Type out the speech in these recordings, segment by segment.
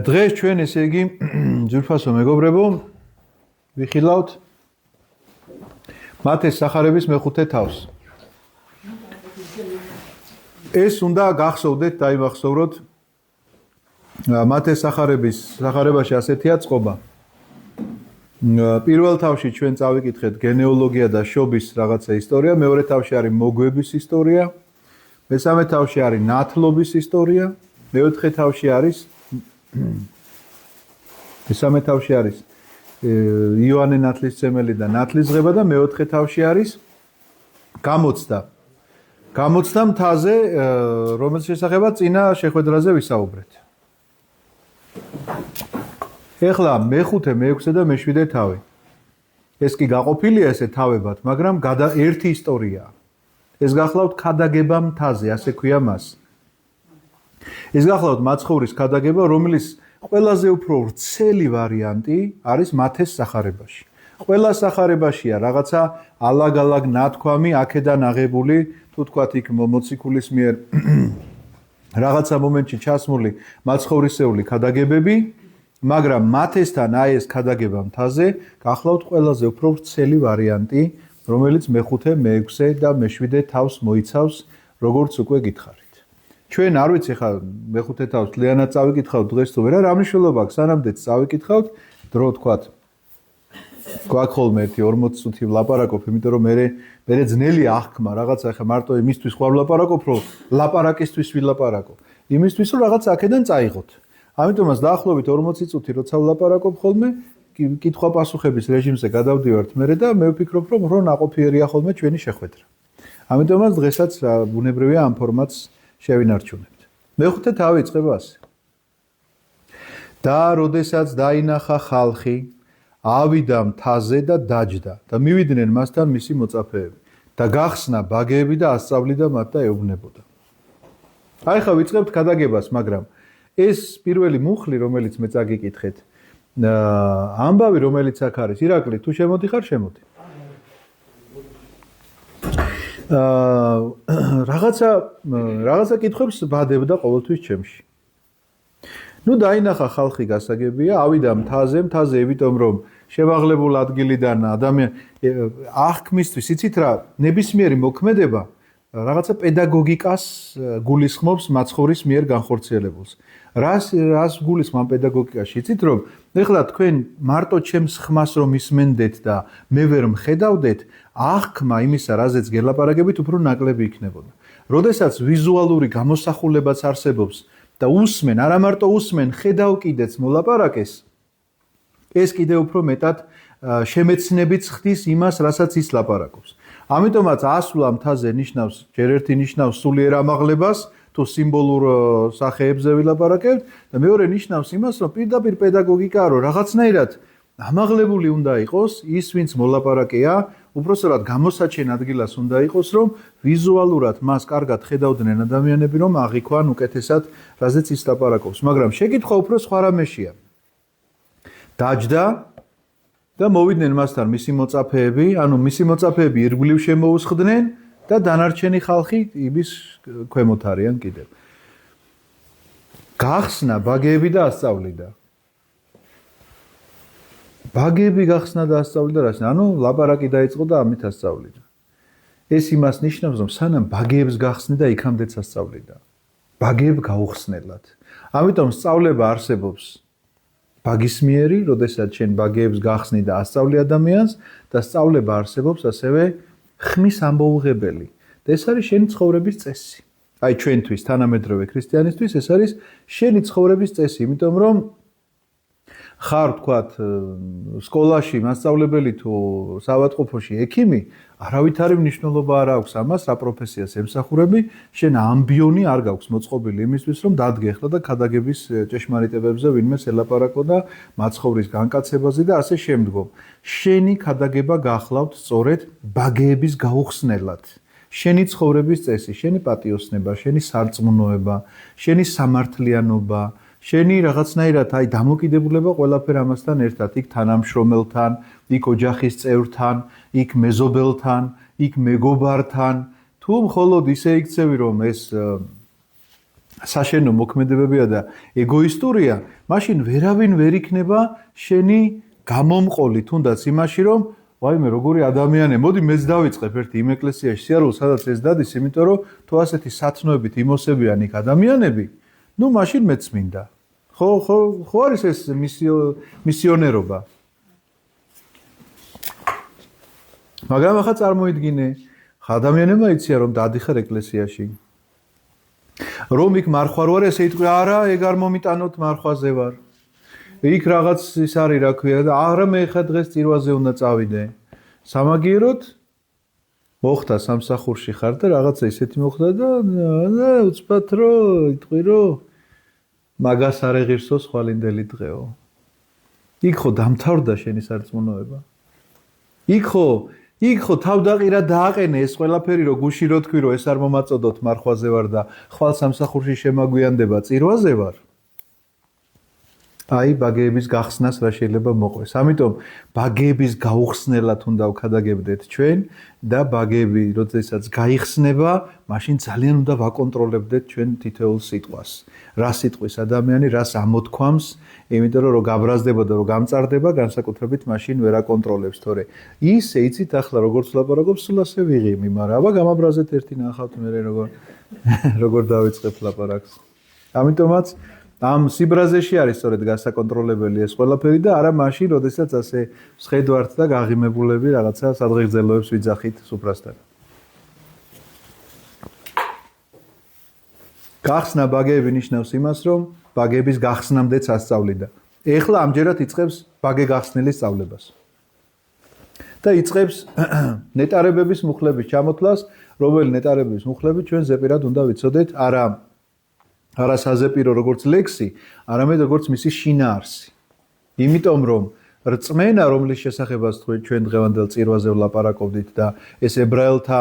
დღეს ჩვენ ესე იგი ძვირფასო მეგობრებო ვიხილავთ მათეს სახარების მეხუთე თავს. ეს უნდა გახსოვდეთ, დაიმახსოვროთ მათეს სახარებაში ასეთია წყობა. პირველ თავში ჩვენ წავიკითხეთ გენეოლოგია და შობის რაღაცა ისტორია, მეორე თავში არის მოგვების ისტორია, მესამე თავში არის ნათლობის ისტორია, მეოთხე თავში არის მესამე თავში არის იოანე ნათლისმცემელი და ნათლისღება და მეოთხე თავში არის გამოცდა. გამოცდა მთაზე, რომელიც შესახება წინა შეხვედრაზე ვისაუბრეთ. ეხლა მეხუთე, მეექვსე და მეშვიდე თავი. ეს კი გაყოფილია ესე თავებად, მაგრამ ერთი ისტორიაა. ეს გახლავთ ქადაგება მთაზე, ასე ქვია მას. ეს გახლავთ მაცხოვრის ქადაგება, რომელიც ყველაზე უფრო ვრცელი ვარიანტი არის მათეს სახარებაში. ყველა სახარებაშია რაღაცა ალაგ-ალაგ ნათქვამი, აქედან აღებული, თუ თქვათ იქ მოციქულის მიერ რაღაცა მომენტში ჩასმული მაცხოვრისეული ქადაგებები, მაგრამ მათესთან აი ეს ქადაგება მთაზე გახლავთ ყველაზე უფრო ვრცელი ვარიანტი, რომელიც მეხუთე, მეექვსე და მეშვიდე თავს მოიცავს, როგორც უკვე გითხარით. ჩვენ არ ვიცი ხა მეხუთე თავს ლიანად წავიკითხავთ დღეს თუ ვერა, რა მნიშვნელობა აქვს, სანამდე წავიკითხავთ, დრო თქვათ გვაქვს ხოლმე ერთი 40 წუთი ვლაპარაკობ, იმიტომ რომ მე ძნელია აღქმა რაღაცა ხა მარტო იმისთვის ხوار ვლაპარაკობ, რომ ლაპარაკისთვის ვილაპარაკო. იმისთვის რომ რაღაც აქედან წაიღოთ. ამიტომაც დაახლოებით 40 წუთი როცა ვლაპარაკობ ხოლმე, კითხვა-პასუხების რეჟიმზე გადავდივართ მე და მე ვფიქრობ, რომ ნაყოფიერია ხოლმე ჩვენი შეხვედრა. ამიტომაც დღესაც ბუნებრივია ამ ფორმატს შევინარჩუნებთ. მეხუთე თავი იწყება ასე. და როდესაც დაინახა ხალხი, ავიდა მთაზე და დაჯდა და მივიდნენ მასთან მისი მოწაფეები და გახსნა ბაგეები და ასწავლიდა მათ და ეუბნებოდა. აი ხა ვიწყებთ ქადაგებას, მაგრამ ეს პირველი მუხლი, რომელიც მე წაგიკითხეთ, ამბავი, რომელიც აქ არის, ირაკლი, თუ შემოდიხარ, შემოდი. რაღაცა კითხვებს ვადებდა ყოველთვის ჩემში. ნუ დაინახა ხალხი გასაგებია, ავიდა მთაზე, იმიტომ რომ შემაღლებულ ადგილიდან ადამიანი აღქმისთვის იცით რა, ნებისმიერი მოქმედება რაღაცა პედაგოგიკას გულისხმობს მაცხოვრის მიერ განხორციელებულს. რას გულისხმობ პედაგოგიკაში? იცით რომ ეხლა თქვენ მარტო ჩემს ხმას რომ ისმენდეთ და მე ვერ მხედავდეთ, აღქმა იმისა, რაზეც გელაპარაკებით, უფრო ნაკლები იქნებოდა. როდესაც ვიზუალური გამოსახულებაც არსებობს და უსმენ, არა მარტო უსმენ, ხედავ კიდეც მოლაპარაკეს, ეს კიდევ უფრო მეტად შემეცნებით ხდის იმას, რასაც ის ლაპარაკობს. ამიტომაც ასვლა მთაზე ნიშნავს, ჯერ ერთი ნიშნავს სულიერ ამაღლებას, თუ სიმბოლურ სახეებზე ვილაპარაკებთ და მეორე ნიშნავს იმას, რომ პირდაპირ პედაგოგიკაა, რომ რაღაცნაირად ამაღლებული უნდა იყოს ის, ვინც მოლაპარაკეა, უпроსტად გამოსაჩენ ადგილას უნდა იყოს, რომ ვიზუალურად მას კარგად ხედავდნენ ადამიანები, რომ აღიქვან უკეთესად, რაზეც ის ლაპარაკობს. მაგრამ შეკითხვა უფრო სხვა რამეშია. დაჯდა და მოვიდნენ მასთან მისი მოწაფეები, ანუ მისი მოწაფეები ირგვლივ შემოუსხდნენ და დანარჩენი ხალხი იმის ქვემოთ არიან კიდევ. გახსნა ბაგეები და ასწავლიდა. ბაგეები გახსნა და ასწავლიდა რას? ანუ ლაპარაკი დაიწყო და ამით ასწავლიდა. ეს იმას ნიშნავს, რომ სანამ ბაგეებს გახსნი და იქამდეც ასწავლიდა. ბაგეებ გაუხსნელად. ამიტომ სწავლება არსებობს ბაგისმიერი, როდესაც შენ ბაგეებს გახსნი და ასწავლი ადამიანს და სწავლება არსებობს ასევე ხმის ამბოუღებელი. და ეს არის შენი ცხოვრების წესი. აი ჩვენთვის, თანამედროვე ქრისტიანისთვის ეს არის შენი ცხოვრების წესი, იმიტომ რომ ხარ თქვათ სკოლაში მასწავლებელი თუ საავადმყოფოში ექიმი, არავითარი მნიშვნელობა არ აქვს ამას, რა პროფესიას ემსახურები, შენ ამბიონი არ გაქვს მოწყობილი იმისთვის, რომ დადგე ახლა და ქადაგების ჭეშმარიტებებზე ვინმე ელაპარაკო და მაცხოვრის განკაცებაზე და ასე შემდგომ. შენი ქადაგება გახლავთ სწორედ ბაგეების გაუხსნელად. შენი ცხოვრების წესი, შენი პატიოსნება, შენი სარწმუნოება, შენი სამართლიანობა, შენი რაღაცნაირად აი დამოკიდებულება ყველაფერ ამასთან ერთად, იქ თანამშრომელთან, იქ ოჯახის წევრთან, იქ მეზობელთან, იქ მეგობართან, თუ მხოლოდ ისე იქცევი, რომ ეს საშენო მოქმედებებია და ეგოისტურია, მაშინ ვერავინ ვერ იქნება შენი გამომყოლი, თუნდაც იმაში, რომ ვაიმე, როგორი ადამიანია, მოდი მეც დავიწყებ ერთი იმ ეკლესიაში სიარულს, სადაც ეს დადის, იმიტომ რომ თუ ასეთი სათნოებით იმოსებიან იქ ადამიანები, ნუ მაშინ მეც მინდა. ხო არის ეს მისიონერობა. მაგრამ ახლა წარმოიდგინე, ადამიანებმა იციან რომ დადიხარ ეკლესიაში. რომ იქ მარხვა რო არის, ესე იტყვი, არა, ეგ არ მომიტანოთ, მარხვაზე ვარ. იქ რაღაც ის არის, რა ქვია, და არა მე ხა დღეს წირვაზე უნდა წავიდე. სამაგიეროდ მოხდა სამსახურში ხარ და რაღაცა ისეთი მოხდა და უცბად რო იტყვი რომ მაგას არ ეღირსო სხვალინდელი დღეო. იქ ხო დამთავრდა შენი სარწმუნოება. იქ ხო თავდაყირა დააყენე ეს ყველაფერი რომ გუში რო თქვი რომ ეს არ მომაწოდოთ მარხვაზე ვარ და ხვალ სამსახურში შემაგვიანდება წირვაზე ვარ. აი ბაგეების გახსნას რა შეიძლება მოყვეს. ამიტომ ბაგეების გაუხსნელად უნდა ვქადაგებდეთ ჩვენ და ბაგები როდესაც გაიხსნება, მაშინ ძალიან უნდა ვაკონტროლებდეთ ჩვენ თითოეულ სიტყვას. რა სიტყვის ადამიანი რას ამოთქვამს, იმიტომ რომ გაბრაზდება და რომ გამწარდება, განსაკუთრებით მაშინ ვერ აკონტროლებს, თორე ისე იცით ახლა როგორც ლაპარაკობ, სულ ასე ვიღიმი, მაგრამ აბა გამაბრაზეთ ერთი ნახავთ მე როგორ დავიწყებ ლაპარაკს. ამიტომაც ამ სიბრაზეში არის სწორედ გასაკონტროლებელი ეს ყველაფერი და არა მაშინ, როდესაც ასე მსხედვართ და გაღიმებულები რაღაცა სადღეგრძელოებს ვიძახით სუფრასთან. გახსნა ბაგეები ნიშნავს იმას, რომ ბაგების გახსნამდეც ასწავლიდა. ეხლა ამჯერად იწყებს ბაგე გახსნილის სწავლებას. და იწყებს ნეტარებების მუხლების ჩამოთვლას, რომელი ნეტარებების მუხლები ჩვენ ზეპირად უნდა ვიცოდეთ, არა საზეპირო როგორც ლექსი, არამედ როგორც მისი შინაარსი. იმიტომ რომ რწმენა, რომლის შესახებაც ჩვენ დღევანდელ წირვაზე ვლაპარაკობდით და ეს ებრაელთა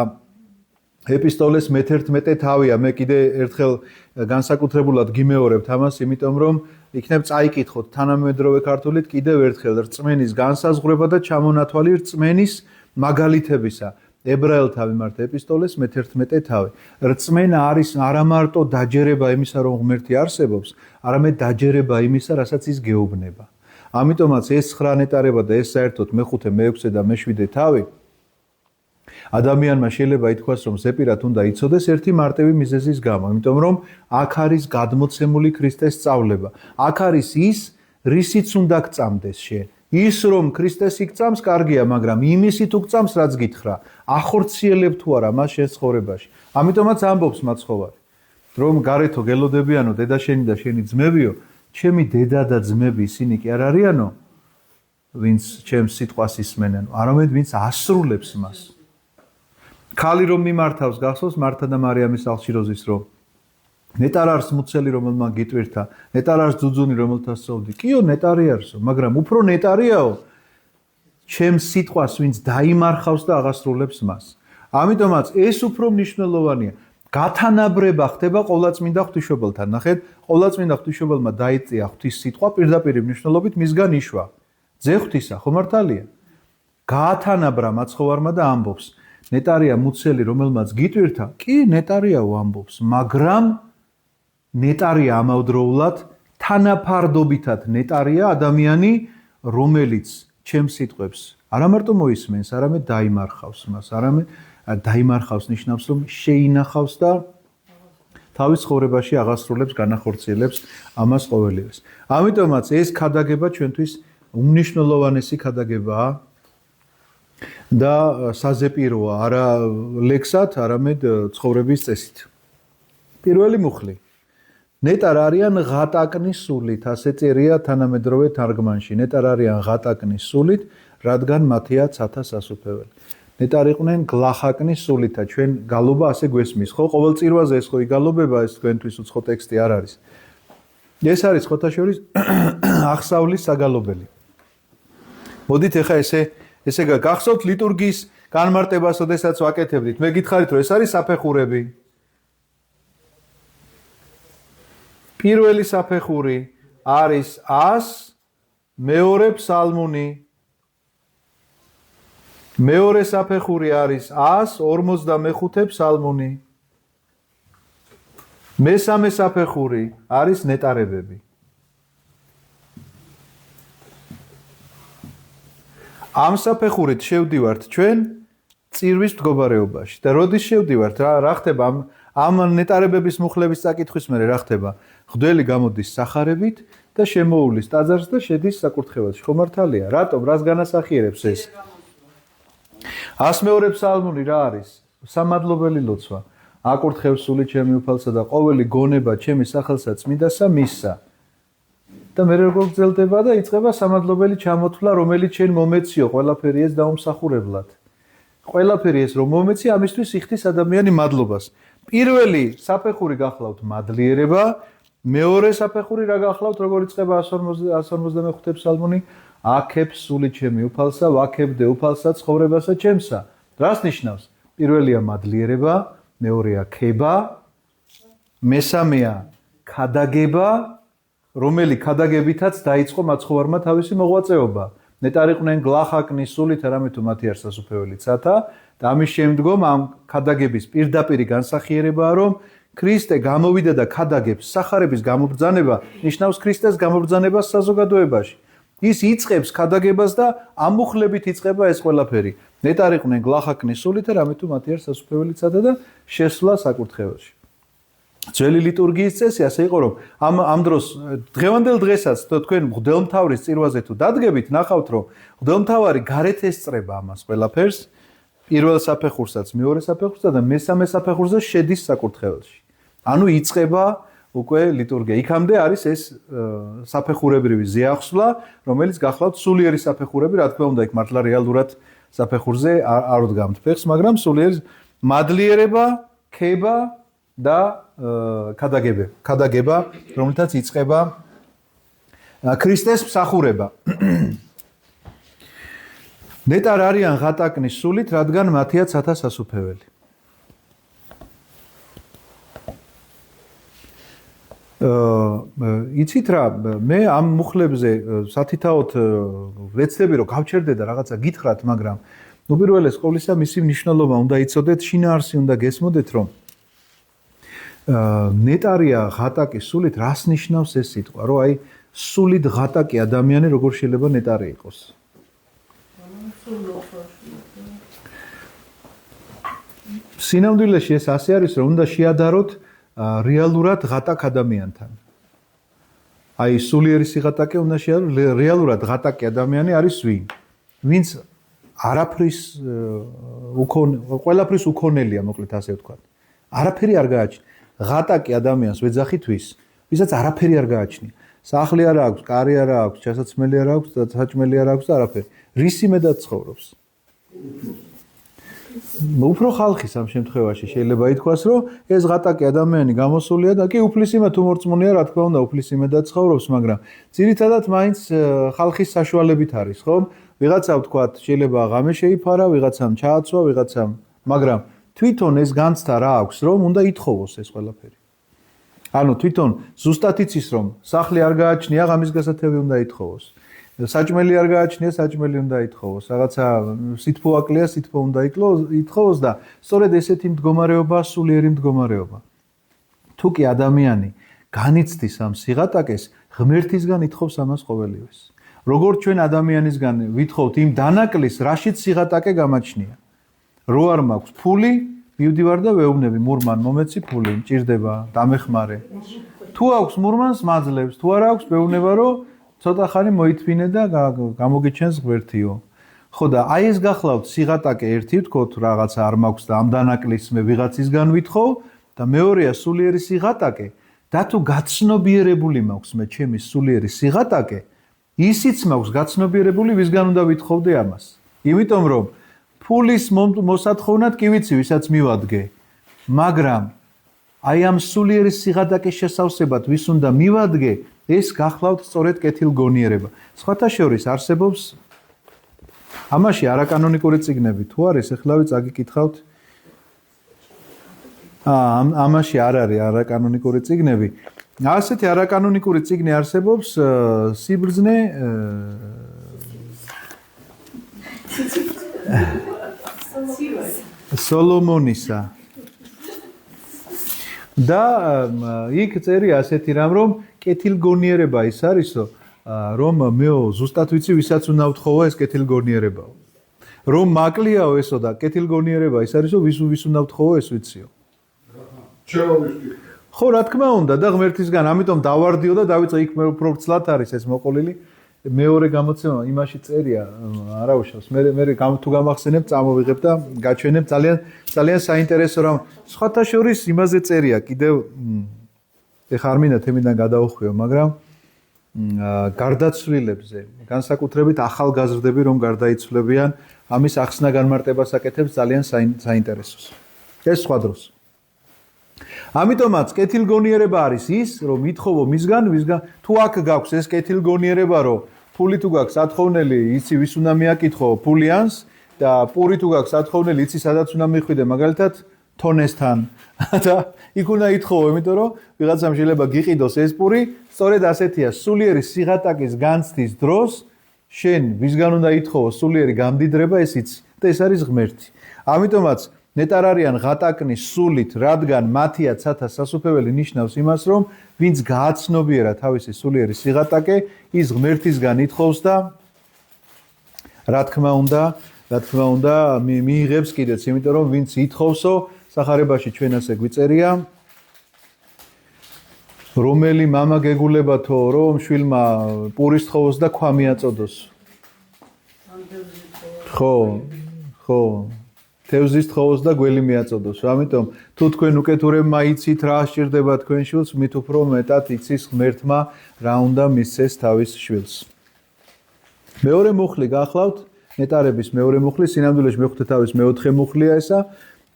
ეპისტოლეს მე-11 თავია, მე კიდე ერთხელ განსაკუთრებულად გიმეორებთ ამას, იმიტომ რომ იქნებ წაიკითხოთ თანამედროვე ქართულით კიდევ ერთხელ რწმენის განსაზღვრება და ჩამონათვალი რწმენის მაგალითებისა. ებრაელთა მიმართ ეპისტოლეს მე-11 თავი. რწმენა არის არა მარტო დაჯერება იმისა, რომ ღმერთი არსებობს, არამედ დაჯერება იმისა, რასაც ის გეუბნება. ამიტომაც ეს 9 ნეტარება და ეს საერთოდ მე-5, მე-6 და მე-7 თავი ადამიანმა შეიძლება ითქვას, რომ ზეპირად უნდა იცოდეს ერთი მარტივი მიზეზის გამო, იმიტომ რომ აქ არის გადმოცემული ქრისტეს სწავლება. აქ არის ის, რისიც უნდა გწამდეს შენ. ის რომ ქრისტეს იქწამს, კარგია, მაგრამ იმისი თუ გწამს, რაც გითხრა, ახორციელებ თუ არა მას შენ ცხოვრებაში. ამიტომაც ამბობს მაცხოვარი, რომ გარეთო გელოდებიანო დედაშენი და შენი ძმებიო, ჩემი დედა და ძმები ისინი კი არ არიანო, ვინც ჩემს სიტყვას ისმენენ, არამედ ვინც ასრულებს მას. ქალი რომ მიმართავს გახსოვს მართა და მარიამის ალშიროზის რომ ნეტარ არის მუცელი რომელმა გიტვირთა, ნეტარ არის ძუძუნი რომელთა სწოვდი. კიო ნეტარი არისო, მაგრამ უფრო ნეტარიაო ჩემს სიტყვას ვინც დაიმარხავს და აღასრულებს მას. ამიტომაც ეს უფრო მნიშვნელოვანია. გათანაბრება ხდება ყოვლადწმინდა ღვთისმშობელთან. ნახეთ, ყოვლადწმინდა ღვთისმშობელმა დაიწია ღვთის სიტყვა პირდაპირ მნიშვნელობით მისგან იშვა. ძე ღვთისა, ხო მართალია? გაათანაბრა მაცხოვარმა და ამბობს ნეტარია მუცელი რომელმაც გიტვირთა, კი ნეტარიაო ამბობს, მაგრამ ნეტარია ამავდროულად თანაფარდობითად ნეტარია ადამიანი, რომელიც ჩემს სიტყვებს არა მარტო მოისმენს, არამედ დაიმარხავს მას, არამედ დაიმარხავს ნიშნავს, რომ შეინახავს და თავის ცხოვრებაში აღასრულებს, განახორციელებს ამას ყოველივეს. ამიტომაც ეს ქადაგება ჩვენთვის უმნიშვნელოვანესი ქადაგებაა და საზეპიროა არა ლექსად, არამედ ცხოვრების წესით. პირველი მუხლი. ნეტარ არიან ღატაკნის სულით, ასე წერია თანამედროვე თარგმანში. ნეტარ არიან ღატაკნის სულით, რადგან მათია ცათა სასუფეველი. ნეტარ იყვნენ გლახაკნის სულითა, ჩვენ გალობა ასე გვესმის, ხო? ყოველ წირვაზე ეს ხო იგალობება, ეს თქვენთვის უცხო ტექსტი არ არის. ეს არის ხოთაშორის აღსავლის საგალობელი. მოდით ახლა ესე გახსოვთ ლიტურგიის განმარტებას, ოდესაც ვაკეთებდით. მე გითხარით, რომ ეს არის საფეხურები. პირველი საფეხური არის 100, მეორე ფსალმუნი. მეორე საფეხური არის 145 ფსალმუნი. მესამე საფეხური არის ნეტარებები. ამ საფეხურით შევდივართ ჩვენ წირვის მდგომარეობაში და როდის შევდივართ რა ხდება ამ ნეტარებების მუხლების წაკითხვის მერე რა ხდება? მღვდელი გამოდის სახარებით და შემოუვლის ტაძარს და შედის საკურთხეველში. ხო მართალია? რატომ? რას განასახიერებს ეს? 102 ფსალმური რა არის? სამადლობელი ლოცვა. აკურთხევ სული ჩემი უფალსა და ყოველი გონება ჩემი სახელსა წმინდასა მისსა. და მე როგორ გრძელდება და იწყება სამადლობელი ჩამოთვლა, რომელიც შენ მომეციო ყველაფერი ეს დაუმსახურებლად. ყველაფერი ეს რომ მომეცი, ამისთვის იხდის ადამიანი მადლობას. პირველი საფეხური გახლავთ მადლიერება, მეორე საფეხური რა გახლავთ, როგორ იწყება 155 ფსალმუნი, აქებ სული ჩემი უფალსა, ვაქებდე უფალსა ცხოვრებასა ჩემსა. რას ნიშნავს? პირველია მადლიერება, მეორეა ქება, მესამეა ქადაგება, რომელი ქადაგებითაც დაიწყო მაცხოვარმა თავისი მოღვაწეობა. ნეტარიყვნენ გლახაკნის სულით არამედ თუ მათი არ სასუფეველიცათა და ამის შემდგომ ამ ქადაგების პირდაპირი განსახიერებაა, რომ ქრისტე გამოვიდა და ქადაგებს სახარების გამობრძანება, ნიშნავს ქრისტეს გამობრძანებას საზოგადოებაში. ის იწყებს ქადაგებას და ამ მუხლებით იწყება ეს ყველაფერი. ნეტარიყვნენ გლახაკნის სულით არამედ თუ მათი არ სასუფეველიცათა და შესვლა საკურთხეველში. ძველი ლიტურგიის წესი ასე იყო, რომ ამ დროს დღევანდელ დღესაც თქვენ მღვდელმთავრის წირვაზე თუ დადგებით, ნახავთ, რომ მღვდელმთავარი გარეთ ესწრება ამას ყველაფერს, პირველ საფეხურსაც, მეორე საფეხურსა და მესამე საფეხურზე შედის საკურთხეველში. ანუ იწყება უკვე ლიტურგია. იქამდე არის ეს საფეხურებრივი ზეახსვლა, რომელიც გახლავთ სულიერი საფეხურები, რა თქმა უნდა, იქ მართლა რეალურად საფეხურზე არ უდგამთ ფეხს, მაგრამ სულიერი მადლიერება, ქება და ქადაგება, რომელთაც იწყება ქრისტეს მსახურება. ნეტარ არიან ღატაკნის სულით, რადგან მათია ცათა სასუფეველი. იცით რა, მე ამ მუხლებზე სათითაოდ ვეცდები რომ გავჩერდე და რაღაცა გითხრათ, მაგრამ უპირველეს ყოვლისა მისი მნიშვნელობა უნდა იცოდეთ, შინაარსი უნდა გესმოდეთ, რომ ნეტარია ღატაკის სულით, რას ნიშნავს ეს სიტყვა, რომ აი სულით ღატაკი ადამიანი როგორ შეიძლება ნეტარი იყოს? სინამდვილეში ეს ასე არის, რომ უნდა შეადაროთ რეალურად ღატაკ ადამიანთან. აი სულიერი სიღატაკე უნდა შეადაროთ, რეალურად ღატაკი ადამიანი არის ვინ? ვინც არაფრის ყველაფრის უქონელია, მოკლედ ასე ვთქვათ. არაფერი არ გააჩნია. ღატაკი ადამიანს ვეძახითვის, ვისაც არაფერი არ გააჩნია. სახლი არ აქვს, კარი არ აქვს, ჩასაცმელი არ აქვს, საჭმელი არ აქვს და არაფერი. რისი მედად ცხოვრობს? უფრო ხალხის ამ შემთხვევაში შეიძლება ითქვას, რომ ეს ღატაკი ადამიანი გამოსულია და კი უფლისიმედ თუ მორწმუნეა, რა თქმა უნდა, უფლისიმედად ცხოვრობს, მაგრამ ძირითადად მაინც ხალხის საშუალებით არის, ხო? ვიღაცა ვთქვათ, შეიძლება ღამე შეიფარა, ვიღაცამ ჩააცვა, ვიღაცამ, მაგრამ თვითონ ეს განცდა რა აქვს, რომ უნდა ითხოვოს ეს ყველაფერი. ანუ თვითონ ზუსტად იცის, რომ სახლი არ გააჩნია, ღამის გასათევი უნდა ითხოვოს. საჭმელი არ გააჩნია, საჭმელი უნდა ითხოვოს. რაღაცა სითბო აკლია, სითბო უნდა ითხოვოს და სწორედ ესეთი მდგომარეობა, სულიერი მდგომარეობა. თუ კი ადამიანი განიცდის ამ სიღატაკეს, ღმერთისგან ითხოვს ამას ყოველივეს. როგორ ჩვენ ადამიანისგან ვითხოვთ იმ დანაკლის, რაშიც სიღატაკე გამაჩნია. რო არ მაქვს ფული, მივდივარ და ვეუბნები, მურმან მომეცი ფული, მჭირდება, დამეხმარე. თუ აქვს მურმანს მაძლევს, თუ არ აქვს, ვეუბნება, რომ ცოტა ხანი მოითმინე და გამოგიჩენს ღმერთიო. ხო და აი ეს გახლავთ სიღატაკე ერთი ვთქვათ, რაღაცა არ მაქვს და ამ დანაკლის მე ვიღაცისგან ვითხოვ და მეორეა სულიერი სიღატაკე და თუ გაცნობიერებული მაქვს მე ჩემი სულიერი სიღატაკე, ისიც მაქვს გაცნობიერებული, ვისგან უნდა ვითხოვდე ამას. იმიტომ რომ ფულის მოსათხოვნად კი ვიცი, ვისაც მივადგე, მაგრამ აი ამ სულიერი სიღატაკის შესავსებად ვის უნდა მივადგე, ეს გახლავთ სწორედ კეთილგონიერება. სხვათა შორის არსებობს ამაში არაკანონიკური წიგნები თუ არის, ეხლავე წაგიკითხავთ. ამაში არ არის არაკანონიკური წიგნები. ასეთი არაკანონიკური წიგნი არსებობს სიბრძნე სოლომონისა. და იქ წერია ასეთი რამ, რომ კეთილგონიერება ის არისო, რომ მეო ზუსტად ვიცი, ვისაც უნდა ვთხოვო ეს კეთილგონიერებაო. რომ მაკლიაო ესო და კეთილგონიერება ის არისო, ვის უნდა ვთხოვო ეს ვიციო. ხო, რა თქმა უნდა და ღმერთისგან, ამიტომ დავარდიო და დავიწყე იქ უფრო ცლად არის ეს მოყოლილი. მეორე გამოცემა იმაში წერია, არა უშავს. მე თუ გამახსენებ, წამოვიღებ და გაჩვენებ ძალიან საინტერესო რამ. სხვათა შორის იმაზე წერია, კიდევ ეხა არ მინდა თემიდან გადავხვიო, მაგრამ გარდაცვლილებზე, განსაკუთრებით ახალგაზრდები რომ გარდაიცვლებიან, ამის ახსნა განმარტებას აკეთებს ძალიან საინტერესოს. ეს სხვა დროს. ამიტომაც კეთილგონიერება არის ის, რომ ითხოვო მისგან, თუ აქ გაქვს ეს კეთილგონიერება, რომ ფული თუ გაქვს ათხოვნელი, იცი ვის უნდა მიაკითხო, ფულიანს და პური თუ გაქვს ათხოვნელი, იცი სადაც უნდა მიხვიდე, მაგალითად თონესთან. და იქ უნდა ითხოვო, იმიტომ რომ ვიღაცამ შეიძლება გიყიდოს ეს პური, სწორედ ასეთია, სულიერი სიღატაკის განცდის დროს შენ ვისგან უნდა ითხოვო სულიერი გამდიდრება, ეს იცი და ეს არის ღმერთი. ამიტომაც ნეტარ არიან ღატაკნის სულით, რადგან მათია ცათა სასუფეველი ნიშნავს იმას, რომ ვინც გააცნობიერა თავისი სულიერი სიღატაკე, ის ღმერთისგან ითხოვს და რა თქმა უნდა, მიიღებს კიდეც, იმიტომ რომ ვინც ითხოვსო, სახარებაში ჩვენ ასე გვიწერია, რომელი მამა გეგულებათო, რომ შვილმა პურის თხოვოს და ქვა მიაწოდოს. ხო. თევზის თხოვოს და გველი მიაწოდოს. ამიტომ თუ თქვენ უკეთურებმა იცით რა სჭირდება თქვენ შვილს, მით უფრო მეტად იცის ღმერთმა რა უნდა მისცეს თავის შვილს. მეორე მუხლი გახლავთ, ნეტარების მეორე მუხლი, სინამდვილეში მეხუთე თავის მეოთხე მუხლია ესა.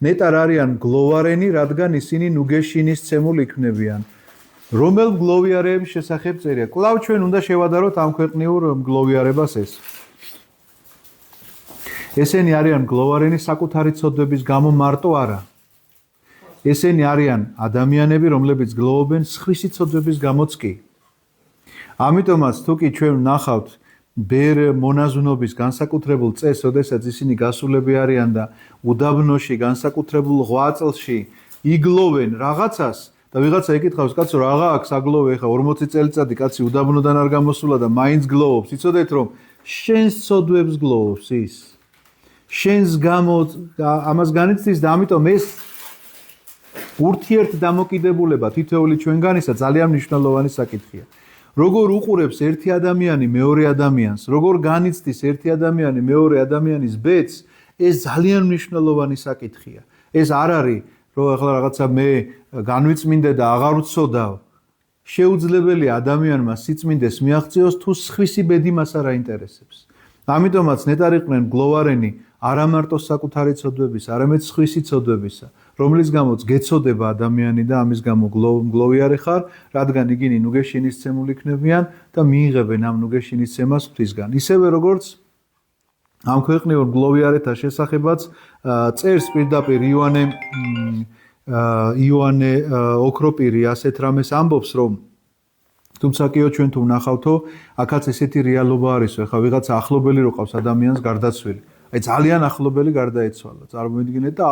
ნეტარ არიან გლოვარენი, რადგან ისინი ნუგეშინის ცემულ იქნებიან. რომელ გლოვიარების შესახებ წერია? კვლავ ჩვენ უნდა შევადაროთ ამ ქვეყნიურ გლოვიარებას ეს. ესენი არიან გლოვარენი საკუთარი ცოდვების გამო მარტო არა. ესენი არიან ადამიანები, რომლებიც გლოვობენ სხვისი ცოდვების გამოც კი. ამიტომაც თუ კი ჩვენ ვნახავთ ბერ მონაზვნობის განსაკუთრებულ წესს, ოდესაც ისინი გასულები არიან და უდაბნოში განსაკუთრებულ ღვაწლში იგლოვენ რაღაცას და ვიღაცა ეკითხავს, კაცო, რაღა აქვს აგლოვე, ეხა 40 წელიწადი კაცი უდაბნოდან არ გამოსულა და მაინც გლოვობს. იცოდეთ რომ შენს ცოდვებს გლოვობს ის. შენს გამო ამას განიცდის და ამიტომ ეს ურთიერთდამოკიდებულება თითოეული ჩვენგანისა ძალიან მნიშვნელოვანი საკითხია. როგორ უყურებს ერთი ადამიანი მეორე ადამიანს, როგორ განიცდის ერთი ადამიანი მეორე ადამიანის ბედს, ეს ძალიან მნიშვნელოვანი საკითხია. ეს არ არის, რომ ახლა რაღაცა მე განვიწმინდე და აღარ ვცოდავ. შეუძლებელია ადამიანმა სიწმინდეს მიაღწიოს, თუ სხვისი ბედი მას არ აინტერესებს. ამიტომაც ნეტარ იყვნენ გლოვარენი არა მარტო საკუთარი ცოდვების, არამედ სხვისი ცოდვებისა, რომლის გამოც გეცოდება ადამიანი და ამის გამო გლოვიარე ხარ, რადგან იგინი ნუგეშინის ცემული იქნებიან და მიიღებენ ამ ნუგეშინის ცემას ღვთისგან. ისევე როგორც ამ ქვეყნიურ გლოვიარეთა შესახებაც წერს პირდაპირ იოანე ოქროპირი ასეთ რამეს ამბობს, რომ თუმცა კიო ჩვენ თუ ვნახავთო, აქაც ესეთი რეალობა არის, ეხლა ვიღაცა ახლობელი რო ყავს ადამიანს გარდაცვლილი. აი ძალიან ახლობელი გარდაეცვალა. წარმოიდგინეთ და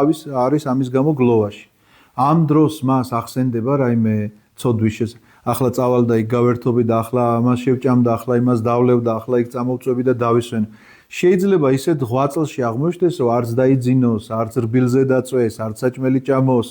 არის ამის გამო გლოვაში. ამ დროს მას ახსენდება რაიმე ცოდვის შესახებ. ახლა წავალ და იქ გავერთობი და ახლა ამას შევჭამ და ახლა იმას დავლევ და ახლა იქ წამოვწვევი და დავისვენ. შეიძლება ისეთ ღვაწლში აღმოჩნდეს, რომ არც დაიძინოს, არც რბილზე დაწვეს, არც საჭმელი ჭამოს,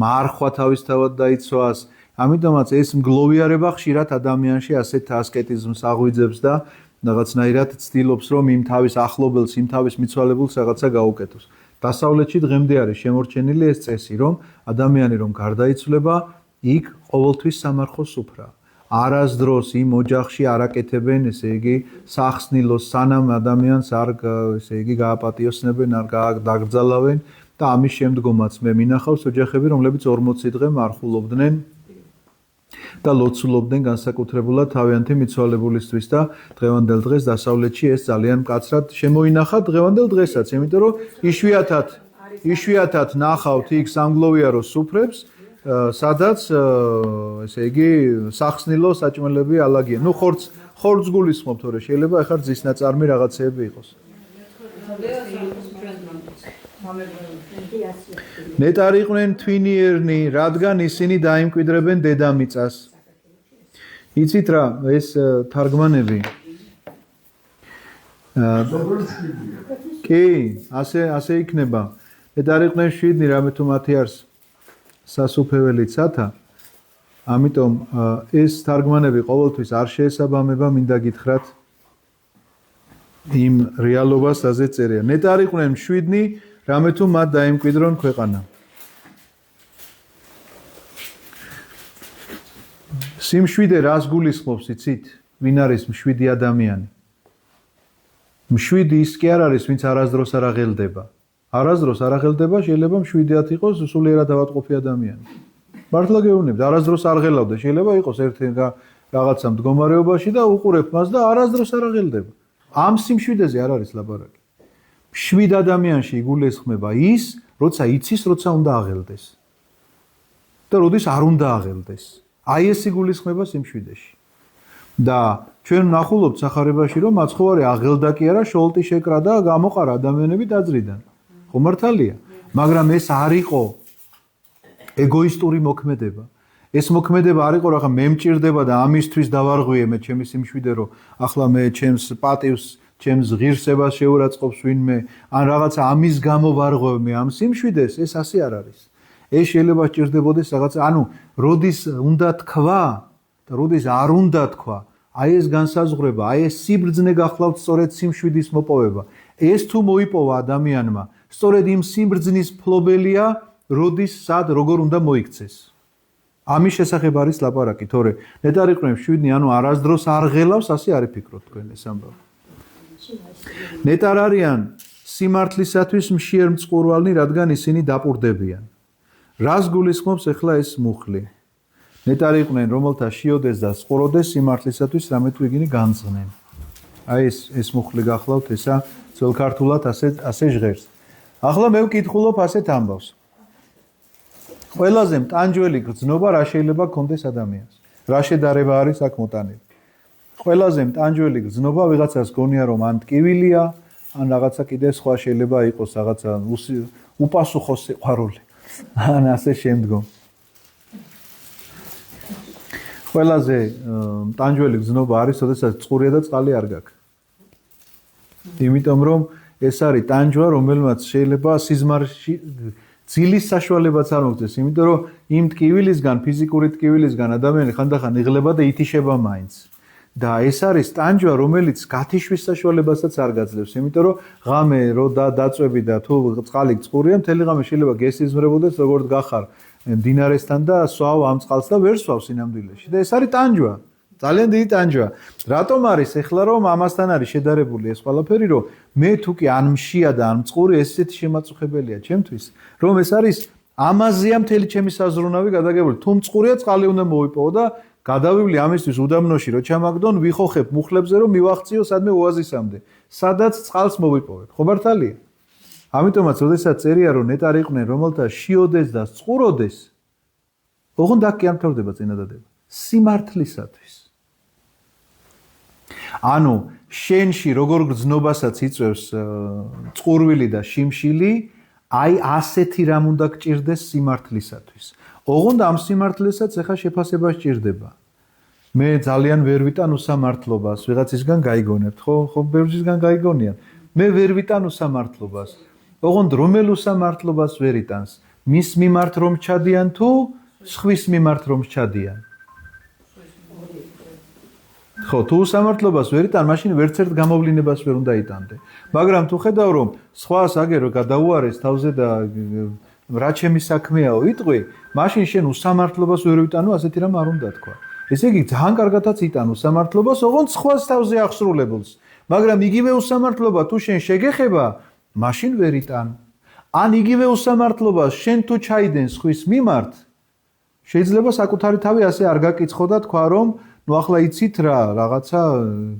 მარხვა თავისთავად დაიცვას. ამიტომაც ეს მგლოვიარება ხშირად ადამიანში ასეთ ასკეტიზმს აღვიძებს და რაღაცნაირად ცდილობს, რომ იმ თავის ახლობელს, იმ თავის მიცვალებულს რაღაცა გაუკეთოს. დასავლეთში დღემდე არის შემორჩენილი ეს წესი, რომ ადამიანი რომ გარდაიცვლება, იქ ყოველთვის სამარხო სუფრა. არასდროს იმ ოჯახში არ აკეთებენ, ესე იგი, სახსნილოს, სანამ ადამიანს არ ესე იგი გააპატიოსნებენ, არ დაგრძალავენ და ამის შემდგომაც მე მინახავს ოჯახები, რომლებიც 40 დღე მარხულობდნენ და ლოცულობდნენ განსაკუთრებულად თავიანთი მიცვალებულისთვის და დღევანდელ დღეს დასავლეთში ეს ძალიან მკაცრად შემოინახა დღევანდელ დღესაც, იმიტომ რომ იშვიათად ნახავთ იქ სამგლოვიარო სუფრებს, სადაც ესე იგი სახსნილო საჭმელები ალაგია. ნუ ხორცს გულისხმობ, თორე შეიძლება ახლა ძის ნაწარმი რაღაცეები იყოს. ნეტარი იყვნენ თვინიერნი, რადგან ისინი დაიმკვიდრებენ დედამიწას. იცით რა, ეს თარგმანები. კი, ასე იქნება. ნეტარი იყვნენ 7, რამე თუ მათი არის სასუფეველი ცათა. ამიტომ ეს თარგმანები ყოველთვის არ შეესაბამება, მინდა გითხრათ იმ რეალობას, რაზე წერია. ნეტარი იყვნენ 7, რამე თუ მათ დაიმკვიდრონ ქვეყანა. სიმშვიდე რას გულისხმობს, იცით? ვინ არის მშვიდი ადამიანი? მშვიდი ის კი არ არის, ვინც არასდროს არ აღელდება. არასდროს არ აღელდება, შეიძლება მშვიდიათ იყოს სულიერად ავადმყოფი ადამიანი. მართლა გეუბნებთ, არასდროს არ ღელავდა, შეიძლება იყოს ერთი რაღაცა მდგომარეობაში და უყურებ მას და არასდროს არ აღელდება. ამ სიმშვიდეზე არ არის ლაპარაკი. მშვიდ ადამიანში იგულისხმება ის, როცა იცის, როცა უნდა აღელდეს. და როდის არ უნდა აღელდეს. აი ეს იგულისხმება სიმშვიდეში. და ჩვენ ვნახულობთ სახარებაში, რომ მაცხოვარი აღელდა კი არა, შოლტი შეკრა და გამოყარა ადამიანები დაძრიდან. ხო მართალია, მაგრამ ეს არ იყო ეგოისტური მოქმედება. ეს მოქმედება არ იყო, რა მე მჭირდება და ამისთვის დავარღვიე მე ჩემი სიმშვიდე, რომ ახლა მე ჩემს პატივს, ჩემს ღირსებას შეურაცხყოფს ვინმე, ან რაღაცა ამის გამო ვარღვევ მე ამ სიმშვიდეს, ეს ასე არ არის. ეს შეიძლება სჭირდებოდეს რაღაცა, ანუ როდის უნდა თქვა და როდის არ უნდა თქვა, აი ეს განსაზღვრება, აი ეს სიბრძნე გახლავთ სწორედ სიმშვიდის მოპოვება. ეს თუ მოიპოვა ადამიანმა, სწორედ იმ სიბრძნის ფლობელია, როდის სად როგორ უნდა მოიქცეს. ამის შესახებ არის ლაპარაკი, თორე ნეტარი იყვნენ 7, ანუ არასდროს არ ღელავს, ასე არ იფიქროთ თქვენ ეს ამბავი. ნეტარ არიან სიმართლისათვის მშიერ მწყურვალნი, რადგან ისინი დაპურდებიან. რას გულისხმობს ახლა ეს მუხლი? ნეტარი იყვნენ, რომელთა შიოდეს და წყუროდეს სიმართლისათვის, რამე თუ იგინი განძღნენ. აი ეს მუხლი გახლავთ, ესა ძველ ქართულად ასე ჟღერს. ახლა მე ვკითხულობ ასეთ ამბავს. ყველაზე მტანჯველი გრძნობა რა შეიძლება გქონდეს ადამიანს? რა შედარება არის აქ მოტანილი? ყველაზე მტანჯველი გრძნობა ვიღაცას გონია რომ ან ტკივილია, ან რაღაცა კიდე სხვა შეიძლება იყოს რაღაცა უპასუხო სიყვარული. ან ასე შემდგომ. ყველაზე მტანჯველი გრძნობა არის, როდესაც წყურია და წყალი არ გაქვს. იმიტომ რომ ეს არის ტანჯვა, რომელმაც შეიძლება სიზმარში ძილის საშუალებაც არ მოგწეს, იმიტომ რომ იმ ტკივილისგან, ფიზიკური ტკივილისგან ადამიანი ხანდახან იღლება და ითიშება მაინც. და ეს არის ტანჯვა, რომელიც გათიშვის საშუალებასაც არ გაძლევს, იმიტომ რომ ღამე რო დაწვევი და თუ წყალი წყურია, მთელი ღამე შეიძლება გესიზმრებოდეს როგორც გახარ მდინარესთან და სვავ ამ წყალს და ვერ სვავ სინამდვილეში. და ეს არის ტანჯვა. ძალიან დიდი ტანჯვა. რატომ არის ეხლა რომ ამასთან არის შედარებული ეს ყველაფერი, რომ მე თუ კი ან მშია და ან მწყური ესეთი შემაწუხებელია ჩემთვის, რომ ეს არის ამაზეა მთელი ჩემი საზრუნავი გადაგებული. თუ მწყურია წყალი უნდა მოვიპოვო და გადავივლი ამისთვის უდაბნოში რო ჩამაგდონ, ვიხოხებ მუხლებზე რომ მივახციო სადმე ოაზისამდე, სადაც წყალს მოვიპოვებ. ხო მართალია? ამიტომაც როდესაც წერია რომ ნეტარი იყვნენ, რომელთა შიოდეს და წყუროდეს, ოღონდ აქ კი არ მთავრდება წინადადება. სიმართლისათვის. ანუ შენში როგორ გრძნობასაც იწევს წყურვილი და შიმშილი, აი ასეთი რამ უნდა გჭირდეს სიმართლისათვის. ოღონდ ამ სიმართლესაც ეხა შეფასება სჭირდება. მე ძალიან ვერ ვიტან უსამართლობას, ვიღაცისგან გაიგონებთ, ხო, ბევრისგან გაიგონიან. მე ვერ ვიტან უსამართლობას. ოღონდ რომელ უსამართლობას ვერ იტანს? მის მიმართ რომ ჩადიან თუ სხვის მიმართ რომ ჩადიან? ხო, თუ უსამართლობას ვერ იტან, მაშინ ვერც ერთ გამოვლინებას ვერ უნდა იტანდე. მაგრამ თუ ხედავ რომ სხვას აგერო გადაუარეს თავზე და რა ჩემი საქმეაო იტყვი, მაშინ შენ უსამართლობას ვერ ვიტანო, ასეთი რამ არ უნდა თქვა. ესე იგი ძალიან კარგადაც იტან უსამართლობას, ოღონდ სხვას თავზე აღსრულებულს. მაგრამ იგივე უსამართლობა თუ შენ შეგეხება, მაშინ ვერ იტან. ან იგივე უსამართლობას შენ თუ ჩაიდენ სხვის მიმართ, შეიძლება საკუთარი თავი ასე არ გაკიცხო და თქვა რომ ნუ ახლა იცით რა, რაღაცა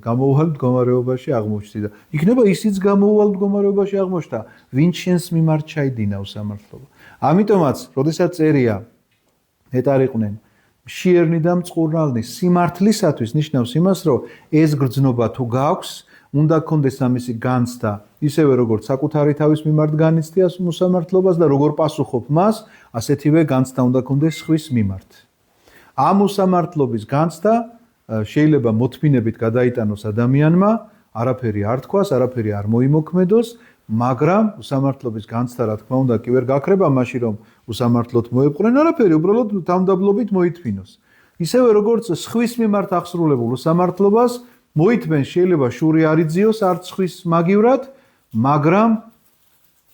გამოუვალ მდგომარეობაში აღმოჩნდი და იქნება ისიც გამოუვალ მდგომარეობაში აღმოჩნდა, ვინც შენს მიმართ ჩაიდინა უსამართლობა. ამიტომაც, როდესაც წერია ნეტარი იყვნენ, მშიერნი და მწყურნალნი სიმართლისათვის ნიშნავს იმას, რომ ეს გრძნობა თუ გაქვს, უნდა გქონდეს ამისი განცდა ისევე როგორც საკუთარი თავის მიმართ განიცდია უსამართლობას და როგორ პასუხობ მას, ასეთივე განცდა უნდა გქონდეს სხვის მიმართ. ამ უსამართლობის განცდა შეიძლება მოთმინებით გადაიტანოს ადამიანმა, არაფერი არ თქვას, არაფერი არ მოიმოქმედოს, მაგრამ უსამართლობის განცდა რა თქმა უნდა კი ვერ გაქრება მაშინ რომ უსამართლოდ მოეპყრენ, არაფერი, უბრალოდ თავდაბლობით მოითმინოს. ისევე როგორც სხვის მიმართ აღსრულებულ უსამართლობას მოითმენ შეიძლება შური არ იძიოს არც ხვის მაგივრად, მაგრამ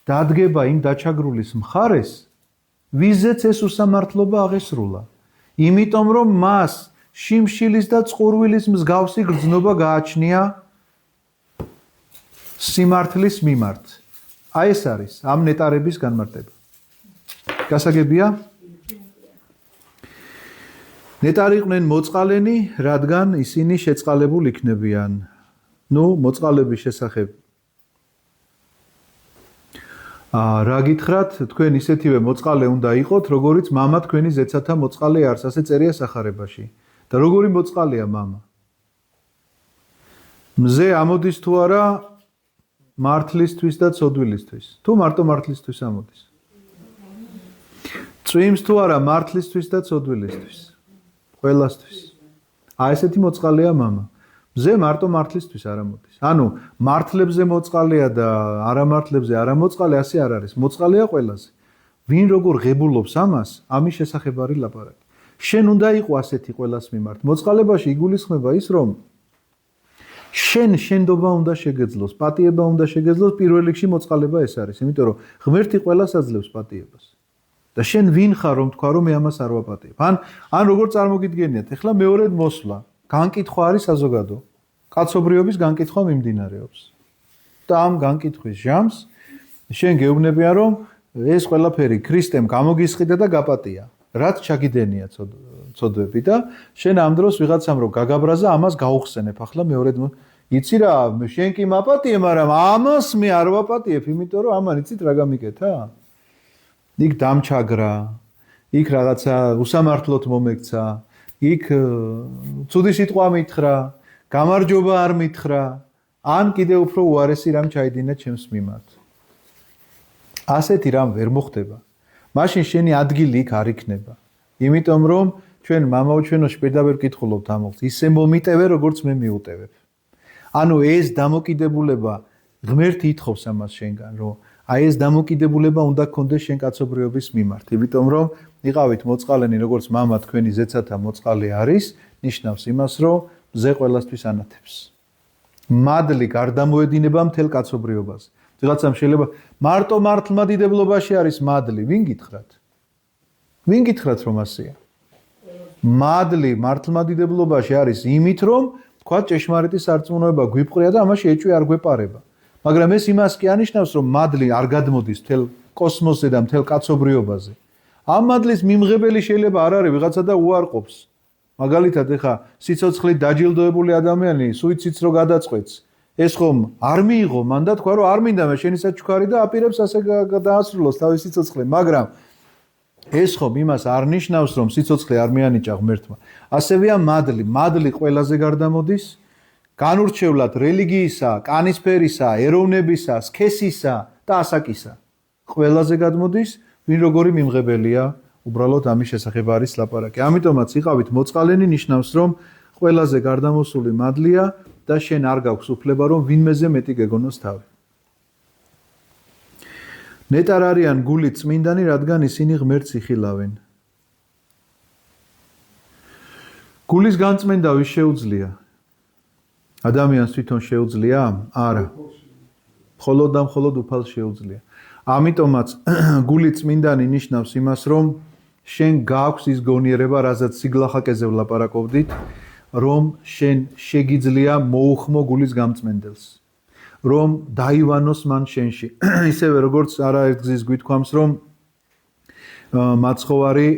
დადგება იმ დაჩაგრულის მხარეს, ვიზეც ეს უსამართლობა აღესრულა. იმიტომ რომ მას შიმშილის და წყურვილის მსგავსი გრძნობა გააჩნია სიმართლის მიმართ. აი ეს არის ამ ნეტარების განმარტება. გასაგებია? ნეტარი იყვნენ მოწყალენი, რადგან ისინი შეწყალებულ იქნებიან. მოწყალების შესახებ რა გითხრათ, თქვენ ისეთივე მოწყალე უნდა იყოთ, როგორიც მამა თქვენი ზეცათა მოწყალე არის, ასე წერია სახარებაში. და როგორი მოწყალეა მამა? მზე ამოდის თუ არა მართლისთვის და ცოდვილისთვის? თუ მარტო მართლისთვის ამოდის? წვიმს თუ არა მართლისთვის და ცოდვილისთვის? ყველასთვის. აი ესეთი მოწყალეა მამა. მზე მარტო მართლისთვის არ ამოდის. ანუ მართლებზე მოწყალეა და არამართლებზე არ მოწყალე, ასე არ არის. მოწყალეა ყველაზე. ვინ როგორ ღებულობს ამას, ამის შესახებ არის ლაპარაკი. შენ უნდა იყო ასეთი ყველას მიმართ. მოწყალებაში იგულისხმება ის, რომ შენ შენდობა უნდა შეგეძლოს, პატიება უნდა შეგეძლოს, პირველ რიგში მოწყალება ეს არის, იმიტომ რომ ღმერთი ყველას აძლევს პატიებას. და შენ ვინ ხარ რომ თქვა რომ მე ამას არ ვაპატიებ? ან როგორ წარმოგიდგენიათ, ეხლა მეორედ მოსვლა, განკითხვა არის საზოგადო. კაცობრიობის განკითხვა მიმდინარეობს. და ამ განკითხვის ჟამს შენ გეუბნებიან რომ ეს ყველაფერი ქრისტემ გამოგისყიდა და გაპატია. რაც ჩაგიდენია ცოდვები და შენ ამ დროს ვიღაცამ რომ გაგაბრაზა ამას გაუხსენებ. ახლა მეორედ იცი რა, შენ კი მაპატიე, მაგრამ ამას მე არ ვაპატიებ, იმიტომ რომ ამან იცით რა გამიკეთა? იქ დამჩაგრა, იქ რაღაცა უსამართლოდ მომექცა, იქ ცუდი სიტყვა მითხრა, გამარჯობა არ მითხრა, ან კიდე უფრო უარესი რამ ჩაიდინა ჩემს მიმართ. ასეთი რამ ვერ მოხდება. მაშინ შენი ადგილი იქ არ იქნება. იმიტომ რომ ჩვენ მამაოჩვენოში პირდაპირ კითხულობთ ამოხს, ისე მომიტევე როგორც მე მიუტევებ. ანუ ეს დამოკიდებულება ღმერთი ითხოვს ამას შენგან, რომ აი ეს დამოკიდებულება უნდა გქონდეს შენ კაცობრიობის მიმართ. იმიტომ რომ იყავით მოწყალენი როგორც მამა თქვენი ზეცათა მოწყალე არის, ნიშნავს იმას, რომ მზე ყველასთვის ანათებს. მადლი გარდამოედინება მთელ კაცობრიობას. ვიღაცამ შეიძლება მარტო მართლმადიდებლობაში არის მადლი, ვინ გითხრათ? ვინ გითხრათ რომ ასეა? მადლი მართლმადიდებლობაში არის იმით რომ თქვა ჭეშმარიტი სარწმუნოება გვიპყრია და ამაში ეჭვი არ გვეპარება. მაგრამ ეს იმას კი ანიშნავს რომ მადლი არ გადმოდის მთელ კოსმოსზე და მთელ კაცობრიობაზე. ამ მადლის მიმღებელი შეიძლება არ არის ვიღაცა და უარყოფს. მაგალითად ეხა სიცოცხლით დაჯილდოებული ადამიანი სუიციდს რო გადაწყვეტს, ეს ხომ არ მიიღო მან და თქვა რომ არ მინდა მე შენი საჩუქარი და აპირებს ასე დაასრულოს თავის სიცოცხლე, მაგრამ ეს ხომ იმას არ ნიშნავს რომ სიცოცხლე არ მეანიჭა ღმერთმა. ასევეა მადლი, მადლი ყველაზე გარდამოდის განურჩევლად რელიგიისა, კანისფერისა, ეროვნებისა, სქესისა და ასაკისა. ყველაზე გადმოდის ვინ როგორი მიმღებელია, უბრალოდ ამის შესახებ არის ლაპარაკი. ამიტომაც იყავით მოწყალენი ნიშნავს რომ ყველაზე გარდამოსული მადლია და შენ არ გაქვს უფლება რომ ვინმეზე მეტი გეგონოს თავი. ნეტარ არიან გულით წმინდანი, რადგან ისინი ღმერთს იხილავენ. გულის განწმენდა ვის შეუძლია? ადამიანს თვითონ შეუძლია? არა. მხოლოდ და მხოლოდ უფალს შეუძლია. ამიტომაც გული წმინდანი ნიშნავს იმას, რომ შენ გაქვს ის გონიერება, რაზეც სიგლახაკეზე ვლაპარაკობდით, რომ შენ შეგიძლია მოუხმო გულის გამწმენდელს, რომ დაივანოს მან შენში. ისევე როგორც არაერთგზის გვითქვამს, რომ მაცხოვარი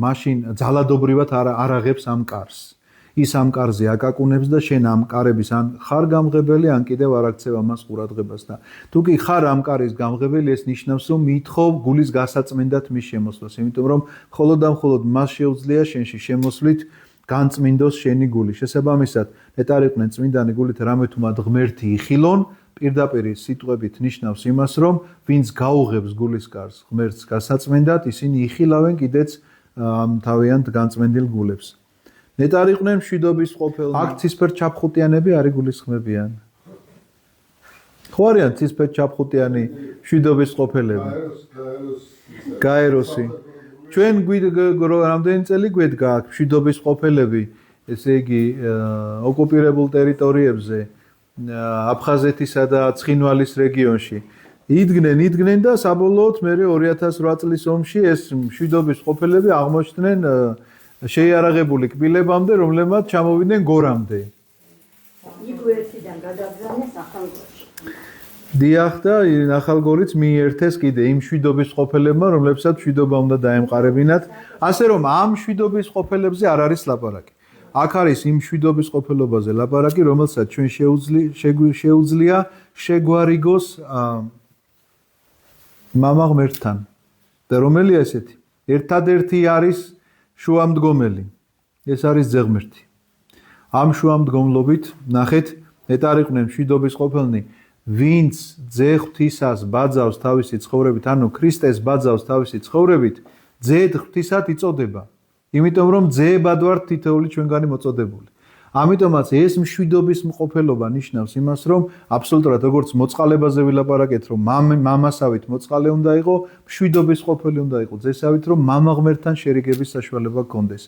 მაშინ ძალადობრივად არ აღებს ამ კარს. ის ამ კარზე აკაკუნებს და შენ ამ კარების ან ხარ გამღებელი, ან კიდევ არ აქცევ ამას ყურადღებას და თუ კი ხარ ამ კარის გამღებელი, ეს ნიშნავს, რომ მიითხოვ გულის გასაწმენდად მის შემოსვლას, იმიტომ რომ მხოლოდ და მხოლოდ მას შეუძლია შენში შემოსვლით განწმინდოს შენი გული. შესაბამისად, ნეტარიყვნენ წმინდანი გულით რამე თუ მათ ღმერთი იხილონ, პირდაპირ სიტყვებით ნიშნავს იმას, რომ ვინც გაუღებს გულის კარს ღმერთს გასაწმენდად, ისინი იხილავენ კიდეც თავიანთ განწმენდილ გულებს. ნეტარიყვნენ მშვიდობის ყოფილნი. აქ ცისფერ ჩაფხუტიანები არის გულისხმებიან. ხო არიან ცისფერ ჩაფხუტიანი მშვიდობის ყოფილები? გაეროსი. ჩვენ რამდენი წელი გვედგა აქ მშვიდობის ყოფილები, ესე იგი ოკუპირებულ ტერიტორიებზე, აფხაზეთისა და ცხინვალის რეგიონში. იდგნენ და საბოლოოდ მე 2008 წლის ომში ეს მშვიდობის ყოფილები აღმოჩნდნენ შეიარაღებული კბილებამდე, რომლებმაც ჩამოვიდნენ გორამდე. იგვერტიდან გადაგზავნეს ახალგორში. დიახ და ახალგორიც მიერთეს კიდე იმ მშვიდობის ყოფილებმა, რომლებსაც მშვიდობა უნდა დაემყარებინათ, ასე რომ ამ მშვიდობის ყოფილებზე არ არის ლაპარაკი. აქ არის იმ მშვიდობის ყოფილობაზე ლაპარაკი, რომელსაც ჩვენ შეუძლია შეგვარიგოს მამა ღმერთთან. და რომელია ესეთი? ერთადერთი არის შუამდგომელი. ეს არის ძეღმერთი. ამ შუამდგომლობით ნახეთ, ნეტარიყვნენ მშვიდობის ყოფილნი, ვინც ძე ღვთისას ბაძავს თავისი ცხოვრებით, ანუ ქრისტეს ბაძავს თავისი ცხოვრებით, ძედ ღვთისად იწოდება. იმიტომ რომ ძეებად ვართ თითოეული ჩვენგანი მოწოდებული. ამიტომაც ეს მშვიდობის ყოფილობა ნიშნავს იმას, რომ აბსოლუტურად როგორც მოწყალებაზე ვილაპარაკეთ, რომ მამასავით მოწყალე უნდა იყო, მშვიდობის ყოფილი უნდა იყო ძესავით, რომ მამა ღმერთთან შერიგების საშუალება გქონდეს.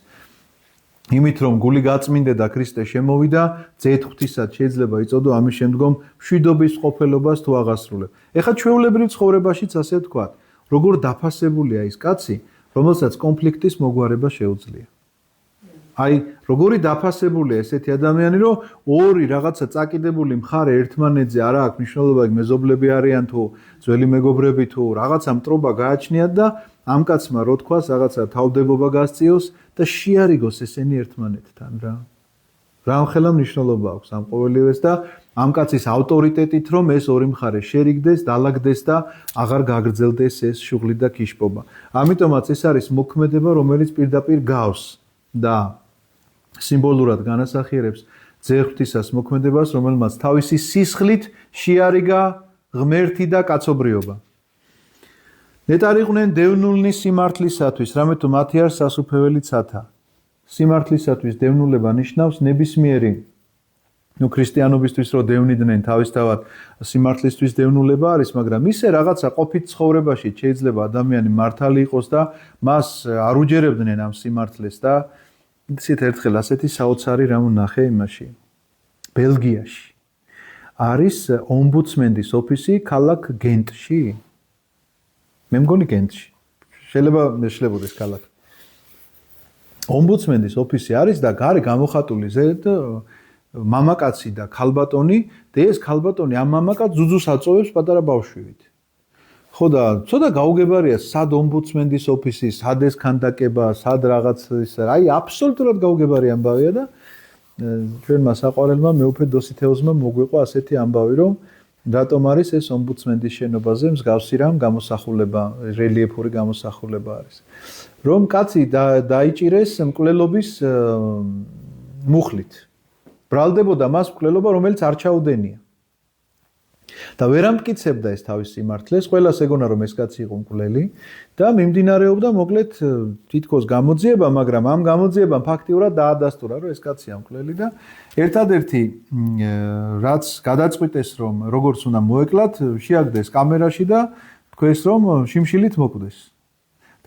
იმით რომ გული გაწმინდა და ქრისტე შემოვიდა, ძედ ღვთისად შეიძლება იწოდო, ამის შემდგომ მშვიდობის ყოფილობას თუ აღასრულებ. ეხლა ჩვეულებრივ ცხოვრებაშიც ასე ვთქვათ, როგორ დაფასებულია ის კაცი, რომელსაც კონფლიქტის მოგვარება შეუძლია. აი, როგორი დაფასებულია ესეთი ადამიანი, რომ ორი რაღაცა წაკიდებული მხარე ერთმანეთზე არ აქვს მნიშვნელობა, მეზობლები არიან თუ ძველი მეგობრები თუ რაღაცა მტრობა გააჩნიათ და ამ კაცმა რო თქვას, რაღაცა თავდებობა გასწიოს და შეარიგოს ესენი ერთმანეთთან რა. რამხელა მნიშვნელობა აქვს ამ ყოველივეს და ამ კაცის ავტორიტეტით, რომ ეს ორი მხარე შერიგდეს, დალაგდეს და აღარ გაგრძელდეს ეს შუღლი და კიშპობა. ამიტომაც ეს არის მოქმედება, რომელიც პირდაპირ გავს და სიმბოლურად განასახიერებს ძე ღვთისას მოქმედებას, რომელმაც თავისი სისხლით შეარიგა ღმერთი და კაცობრიობა. ნეტარიყვნენ დევნულნი სიმართლისათვის, რამე თუ მათი არ სასუფეველი ცათა. სიმართლისათვის დევნულება ნიშნავს ნებისმიერი ქრისტიანობისთვის რო დევნიდნენ თავისთავად სიმართლისთვის დევნულება არის, მაგრამ ისე რაღაცა ყოფით ცხოვრებაში შეიძლება ადამიანი მართალი იყოს და მას არ უჯერებდნენ ამ სიმართლეს და ისეთ ერთხელ ასეთი საოცარი რამ ვნახე იმაში ბელგიაში არის ომბუდსმენის ოფისი ქალაქ გენტში. მე მგონი გენტში. შეიძლება მეშლებოდეს ქალაქი. ომბუდსმენის ოფისი არის და გარე გამოხატული ზედ მამაკაცი და ქალბატონი და ეს ქალბატონი ამ მამაკაც ძუძუს აწოვებს პატარა ბავშვივით. ხო და ცოტა გაუგებარია სად ომბუდსმენის ოფისი, სად ეს ქანდაკება, სად რაღაც ის აი აბსოლუტურად გაუგებარი ამბავია და ჩვენმა საყვარელმა მეუფე დოსითეოზმა მოგვიყვა ასეთი ამბავი, რომ რატომ არის ეს ომბუდსმენის შენობაზე მსგავსი რამ გამოსახულება, რელიეფური გამოსახულება არის. რომ კაცი დაიჭირეს მკვლელობის მუხლით. ბრალდებოდა მას მკვლელობა, რომელიც არ ჩაუდენია. და ვერ ამტკიცებდა ეს თავის სიმართლეს, ყველას ეგონა რომ ეს კაცი იყო მკვლელი და მიმდინარეობდა მოკლედ თითქოს გამოძიება, მაგრამ ამ გამოძიებამ ფაქტიურად დაადასტურა, რომ ეს კაცია მკვლელი და ერთადერთი რაც გადაწყვიტეს, რომ როგორც უნდა მოეკლათ, შეაგდეს კამერაში და თქვეს, რომ შიმშილით მოკვდეს.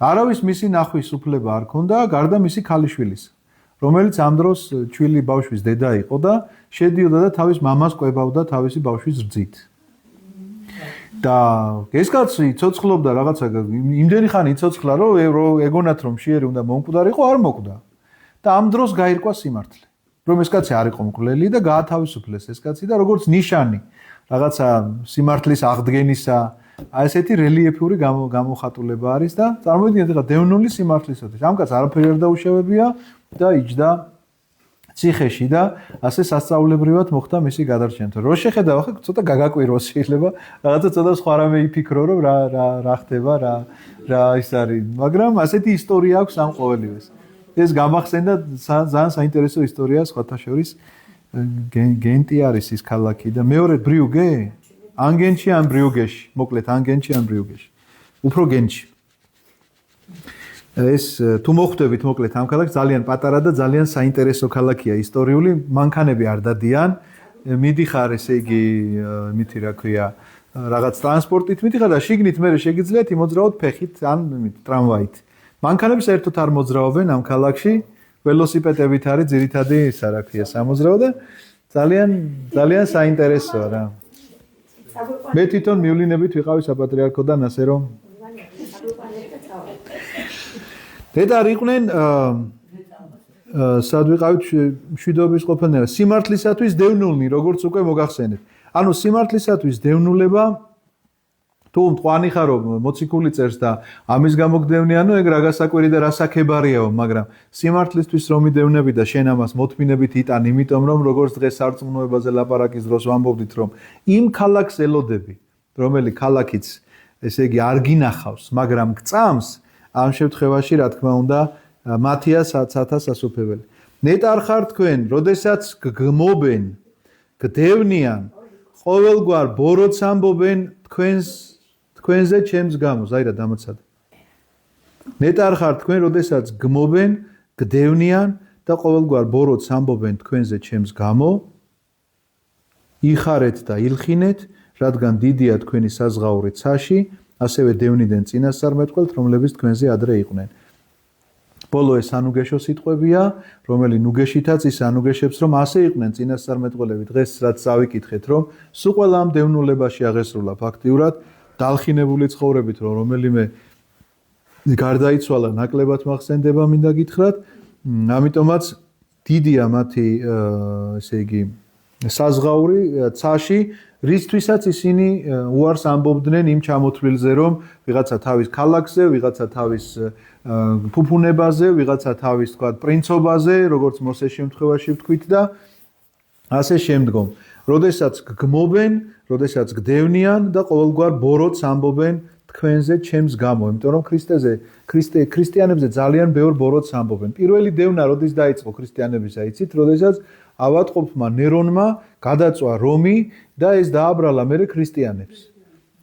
და არავის მისი ნახვის უფლება არ ქონდა, გარდა მისი ქალიშვილის, რომელიც ამ დროს ჩვილი ბავშვის დედა იყო და შედიოდა და თავის მამას კვებავდა თავისი ბავშვის რძით. და ეს კაცი იცოცხლობდა რაღაცა იმდენი ხანი იცოცხლა, რომ ეგონათ რომ შეერი უნდა მომკვდარიყო, არ მოკვდა. და ამ დროს გაირკვა სიმართლე, რომ ეს კაცი არ იყო მკვლელი და გაათავისუფლეს ეს კაცი და როგორც ნიშანი რაღაცა სიმართლის აღდგენისა, აი ესეთი რელიეფური გამოხატულება არის და წარმოიდგინეთ ახლა დევნული სიმართლისათვის. ამ კაცს არაფერი არ დაუშავებია და იჯდა ციხეში და ასე სასწაულებრივად მოხდა მისი გადარჩენა. რო შეხედავ ახლა ცოტა გაგაკვირვოს შეიძლება, რაღაცა ცოტა სხვა რამე იფიქრო, რომ რა ხდება, რა ის არის, მაგრამ ასეთი ისტორია აქვს ამ ყოველივეს. ეს გამახსენდა ძალიან საინტერესო ისტორია სხვათა შორის გენტი არის ის ქალაქი და მეორე ბრიუგე ანგენში ან ბრიუგეში მოკლედ ანგენში ან ბრიუგეში უფრო გენში ეს თუ მოხვდებით მოკლედ ამ ქალაქს ძალიან პატარა და ძალიან საინტერესო ქალაქია ისტორიული მანქანები არ დადიან მიდიხარ ესე იგი მითი რა ქვია რაღაც ტრანსპორტით მიდიხარ და შიგნით მე შეგიძლიათ იმოძრაოთ ფეხით ან ტრამვაით მანქანები საერთოდ არ მოძრაობენ ამ ქალაქში ველოსიპედებით არის ძირითადი ისა რა ქვია სამოძრაო და ძალიან საინტერესოა რა მე თვითონ მივლინებით ვიყავი საპატრიარქოდან ასე რომ დედარ იყვნენ სად ვიყავით მშვიდობის ყოფილნი სიმართლისათვის დევნულნი როგორც უკვე მოგახსენეთ ანუ სიმართლისათვის დევნულება თუ მტყვანი ხარო მოციქული წერს და ამის გამო გდევნიანო ეგ რა გასაკვირი და რა საქებარიაო მაგრამ სიმართლისთვის რომ მიდევნები და შენ ამას მოთმინებით იტან იმიტომ რომ როგორც დღეს სარწმუნოებაზე ლაპარაკის დროს ვამბობდით რომ იმ ქალაქს ელოდები რომელი ქალაქიც ესე იგი არ გინახავს მაგრამ გწამს ამ შემთხვევაში რა თქმა უნდა მათია საცა სასופველი ნეტარ ხარ თქვენ როდესაც გგმობენ გდევნიან ყოველგვარ ბოროტს ამბობენ თქვენზე ჩემს გამო ზაირა დამოცადე ნეტარ ხარ თქვენ როდესაც გმობენ გდევნიან და ყოველგვარ ბოროტს ამბობენ თქვენზე ჩემს გამო იხარეთ და ილხინეთ რადგან დიდია თქვენი საზღაური ცაში ასევე დევნიდან წინასწარმეტყველთ რომლებიც თქვენზე ადრე იყვნენ ბოლო ეს ანუგეშო სიტყვებია რომელი ნუგეშითაც ის ანუგეშებს რომ ასე იყვნენ წინასწარმეტყველები დღეს რაც წავიკითხეთ რომ სულ ყველა ამ დევნულებაში აღესრულა ფაქტიურად დალხინებული ცხოვრებით რომ რომელიმე გარდაიცვალა ნაკლებად მახსენდება მინდა გითხრათ ამიტომაც დიდია მათი ესე იგი საზღაური ცაში რისთვისაც ისინი უარს ამბობდნენ იმ ჩამოთვლილზე რომ ვიღაცა თავის ქალაქზე ვიღაცა თავის ფუფუნებაზე ვიღაცა თავის თქვა პრინცობაზე როგორც მოსეს შემთხვევაში ვთქვით და ასე შემდგომ როდესაც გგმობენ როდესაც გდევნიან და ყოველგვარ ბოროტს ამბობენ თქვენზე ჩემს გამო იმიტომ რომ ქრისტიანებზე ძალიან ბევრ ბოროტს ამბობენ პირველი დევნა როდის დაიწყო ქრისტიანებისა იცით როდესაც ავატყოფმა ნერონმა გადაწვა რომი და ეს დააბრალა მერე ქრისტიანებს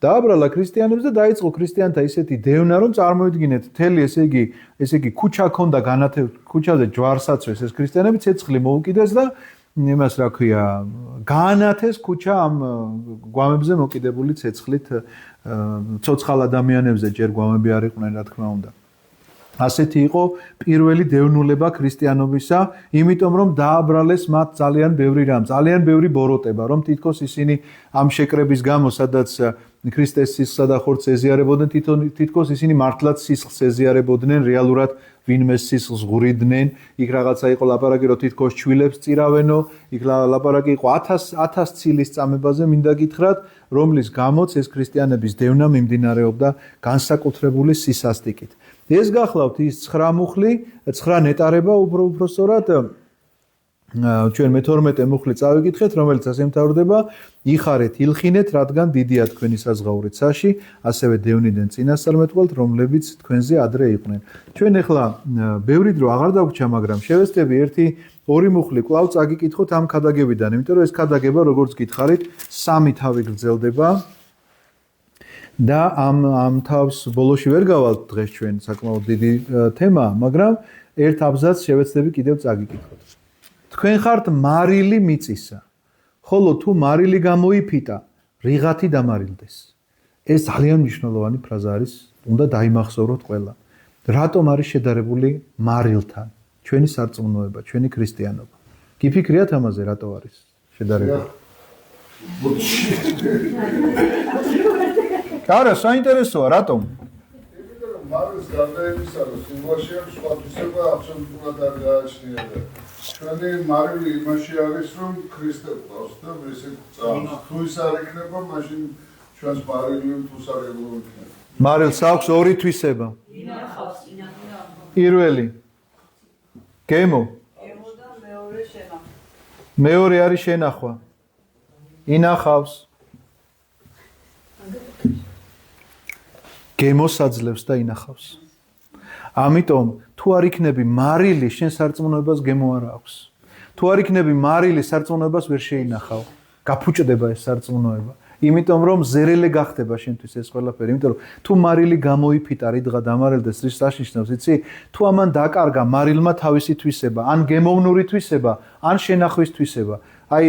დააბრალა ქრისტიანებს და დაიწყო ქრისტიანთა ისეთი დევნა რომ წარმოიდგინეთ მთელი ესე იგი ქუჩა ქონდა ქუჩაზე ჯვარსაცვეს ეს ქრისტიანები ცეცხლი მოუკიდეს და იმას რა ქვია გაანათეს ქუჩა ამ გვამებზე მოკიდებული ცეცხლით ცოცხალ ადამიანებზე ჯერ გვამები არ იყვნენ რა თქმა უნდა ასეთი იყო პირველი დევნულება ქრისტიანობისა, იმიტომ რომ დააბრალეს მათ ძალიან ბევრი რამ, ძალიან ბევრი ბოროტება, რომ თითქოს ისინი ამ შეკრების გამო, სადაც ქრისტეს სისხლსა და ხორცს ეზიარებოდნენ, თითქოს ისინი მართლაც სისხლს ეზიარებოდნენ, რეალურად ვინმე სისხლს ღურიდნენ, იქ რაღაცა იყო ლაპარაკი, რომ თითქოს ჩვილებს წირავენო, იქ ლაპარაკი იყო 1000 ცილის წამებაზე, მინდა გითხრათ, რომლის გამოც ეს ქრისტიანების დევნა მიმდინარეობდა განსაკუთრებული სისასტიკით. ეს გახლავთ ის 9 მუხლი, 9 ნეტარება უფრო სწორად ჩვენ მე-12 მუხლი წავიკითხეთ, რომელიც ასე მთავრდება: იხარეთ, ილხინეთ, რადგან დიდია თქვენი საზღაური ცაში, ასევე დევნიდან წინასწარმეტყველთ, რომლებიც თქვენზე ადრე იყვნენ. ჩვენ ახლა ბევრი დრო აღარ დაგვჭა, მაგრამ შევეცდები 1-2 მუხლი კვლავ წაგიკითხოთ ამ ქადაგებიდან, იმიტომ რომ ეს ქადაგება, როგორც გითხარით, 3 თავი გრძელდება. და ამ თავს ბოლოში ვერ გავალთ დღეს ჩვენ საკმაოდ დიდი თემაა, მაგრამ ერთ აბზაცს შევეცდები კიდევ წაგიკითხოთ. თქვენ ხართ მარილი მიწისა, ხოლო თუ მარილი გამოიფიტა, რიღათი დამარილდეს. ეს ძალიან მნიშვნელოვანი ფრაზა არის, უნდა დაიმახსოვროთ ყველა. რატომ არის შედარებული მარილთან? ჩვენი სარწმუნოება, ჩვენი ქრისტიანობა. გიფიქრიათ ამაზე, რატო არის შედარებული? არა, საინტერესოა, რატომ? იმიტომ რომ მარილს გარდაებისა და სიმბოლში აქვს სხვა თვისება აბსოლუტურად არ გააჩნია და ჩვენი მარილი იმაში არის რომ ქრისტე ყავს და ესე წავს. თუ ის არ იქნება, მაშინ ჩვენს მარილი თუს არ ეგუება. მარილს აქვს ორი თვისება. ინახავს. პირველი გემო. გემო და მეორე შენახვა. მეორე არის შენახვა. ინახავს. გემოს აძლევს და ინახავს. ამიტომ თუ არ იქნები მარილი, შენ სარწმუნოებას გემო არ აქვს. თუ არ იქნები მარილი, სარწმუნოებას ვერ შეინახავ. გაფუჭდება ეს სარწმუნოება. იმიტომ რომ ზერელე გახდება შენთვის ეს ყველაფერი. იმიტომ რომ თუ მარილი გამოიფიტა რიდღა დამარელდეს რის საშიშნავს, იცი? თუ ამან დაკარგა მარილმა თავისი თვისება, ან გემოვნური თვისება, ან შენახვის თვისება. აი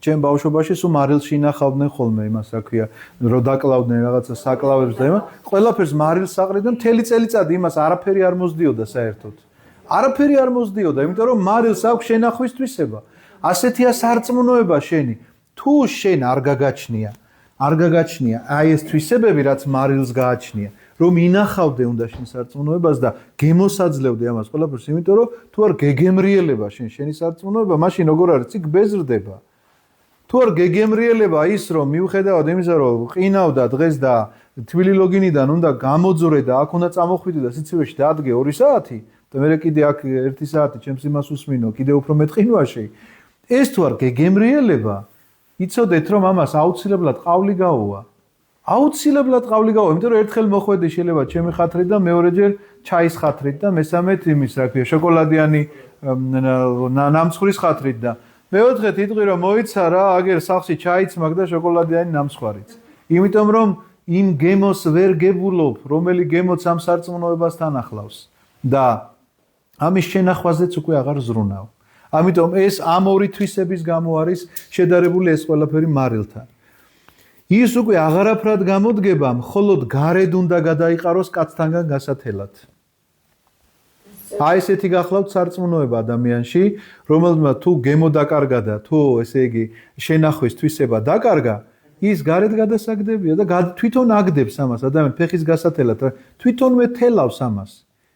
ჩემ ბავშვობაში სულ მარილს ინახავდნენ ხოლმე იმას, რა ქვია, რო დაკლავდნენ რაღაცა საკლავებს და იმას, ყველაფერს მარილს საყრიდნენ, მთელი წელიწადი იმას არაფერი არ მოსდიოდა საერთოდ. არაფერი არ მოსდიოდა, იმიტომ რომ მარილს აქვს შენახვის თვისება. ასეთია სარწმუნოება შენი. თუ შენ არ გაგაჩნია აი ეს თვისებები, რაც მარილს გააჩნია, რომ ინახავდე უნდა შენ სარწმუნოებას და გემოსაძლევდე ამას ყველაფერს, იმიტომ რომ თუ არ გეგემრიელება შენი სარწმუნოება, მაშინ როგორ არის, ცი გბეზრდება. თუ არ გეგემრიელება ის, რომ მიუხედავად იმისა, რომ ყინავდა დღეს და თბილი ლოგინიდან უნდა გამოძურე და აქ უნდა წამოხვიდე და სიცივეში დაადგე 2 საათი და მე კიდე აქ 1 საათი ჩემს იმას უსმინო, კიდე უფრო მეტ ყინვაში. ეს თუ არ გეგემრიელება, იცოდეთ რომ ამას აუცილებლად ყავლი გაუვა. აუცილებლად ყავლი გაუვა, იმიტომ რომ ერთხელ მოხვედი შეიძლება ჩემი ხათრით და მეორეჯერ ჩაის ხათრით და მესამედ იმის, რა ქვია, შოკოლადიანი ნამცხვრის ხათრით და მეოთხედ იტყვი რომ მოიცა რა, აგერ სახლში ჩაიც მაგ და შოკოლადიანი ნამცხვარიც. იმიტომ რომ იმ გემოს ვერ გებულობ, რომელი გემოც ამ სარწმუნოებასთან ახლავს და ამის შენახვაზეც უკვე აღარ ზრუნავ. ამიტომ ეს ამ ორი თვისების გამო არის შედარებული ეს ყველაფერი მარილთან. ის უკვე აღარაფრად გამოდგება, მხოლოდ გარედ უნდა გადაიყაროს კაცთანგან გასათელად. აი ესეთი გახლავთ სარწმუნოება ადამიანში, რომელმაც თუ გემო დაკარგა და თუ ესე იგი შენახვის თვისება დაკარგა, ის გარეთ გადასაგდებია და თვითონ აგდებს ამას ადამიანს ფეხის გასათელად, თვითონვე თელავს ამას.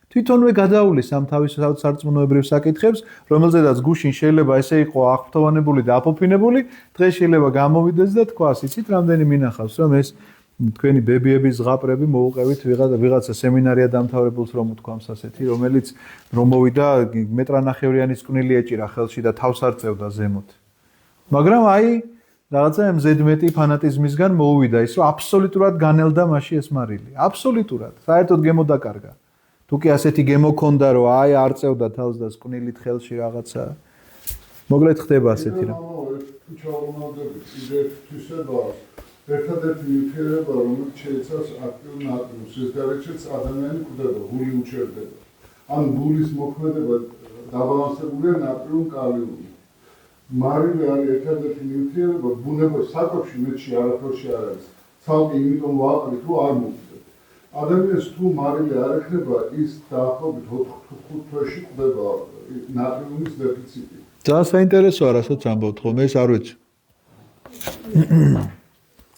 თვითონვე გადაულის ამ თავის სარწმუნოებრივ საკითხებს, რომელზედაც გუშინ შეიძლება ესე იყო აღფრთოვანებული და აფოფინებული, დღეს შეიძლება გამოვიდეს და თქვას, იცით, რამდენი მინახავს, რომ ეს თქვენი ბებიების ზღაპრები მოუყევით ვიღაცა სემინარია დამთავრებულს რომ უთქვამს ასეთი, რომელიც რომ მოვიდა მეტრანახევრიანი წვნილი ეჭირა ხელში და თავს არ წევდა ზემოთ. მაგრამ აი რაღაცა მზედმეტი ფანატიზმისგან მოუვიდა ის, რომ აბსოლუტურად განელდა მასში ეს მარილი. აბსოლუტურად. საერთოდ გემო დაკარგა. თუ კი ასეთი გემო ქონდა, რომ აი არ წევდა თავს და წვნილით ხელში რაღაცა. მოგლეთ ხდება ასეთი რა. თუ ჩავმოვდებით კიდე თვისება ერთადერთი ნივთიერება, რომელიც შეიცავს აქტიურ ნატრიუმს, ეს გარეთშიც ადამიანი კვდება, გული უჩერდება. ან გულის მოქმედება დაბალანსებულია ნატრიუმ-კალიუმი. მარილი არის ერთადერთი ნივთიერება, ბუნებაში საკვებში მეტში არაფერში არ არის. ცალკე იმიტომ ვაყრით, რომ არ მოვიდეს. ადამიანს თუ მარილი არ ექნება, ის დაახლოებით 4-5 თვეში კვდება ნატრიუმის დეფიციტი. ძალიან საინტერესოა, რასაც ამბობთ ხოლმე, ეს არ ვიცი.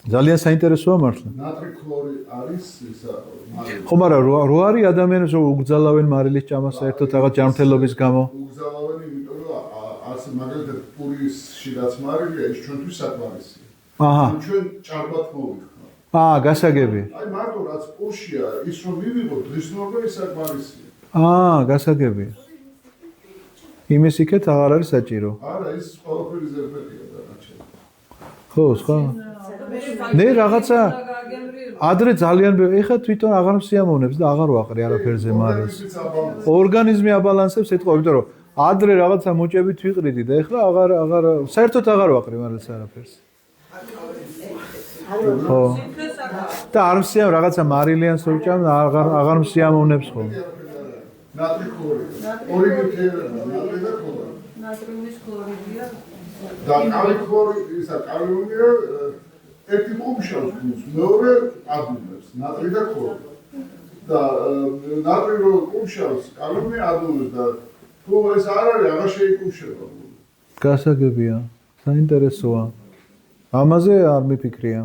ძალიან საინტერესოა მართლა. ნატრი ქლორი არის ისა მარილი. ხო, მაგრამ რო არის ადამიანებს რომ უგზალავენ მარილის ჭამას საერთოდ რაღაც ჯანმრთელობის გამო? უგზალავენ, იმიტომ რომ ასე მაგალითად პურისში რაც მარილია, ის ჩვენთვის საკმარისია. აჰა. ჩვენ ჭარბად მოვიხსნა. გასაგებია. აი მარტო რაც პურშია, ის რომ მივიღო დღის ნორმა ის საკმარისია. გასაგებია. იმის იქეთ აღარ არის საჭირო. არა, ის ყველაფერი ზერბეტია დანარჩენი. ხო, სხვა. ნე რაღაცა ადრე ძალიან ეხა თვითონ აღარ მსიამოვნებს და აღარ ვაყრი არაფერზე მარილს. ორგანიზმი აბალანსებს ეთყო, იმიტომ რომ ადრე რაღაცა მოჭებით ვიყრიდი და ეხლა აღარ საერთოდ აღარ ვაყრი მარილს არაფერს. ხო. და არ მსიამ რაღაცა მარილიანს რო ჭამ აღარ მსიამოვნებს ხოლმე. ნატრი ქლორი. ორი ნივთიერება, ნატრი და ქლორი. ნატრიუმის ქლორიდია. და კალი ქლორი, ისა კალიუმია ერთი ყუმშავს გულს, მეორე ადუნებს, ნატრი და ქლორი. და ნატრი რო ყუმშავს, კალიუმი ადუნებს და თუ ეს არ არის, აღარ შეიკუმშება. გასაგებია. საინტერესოა. ამაზე არ მიფიქრია.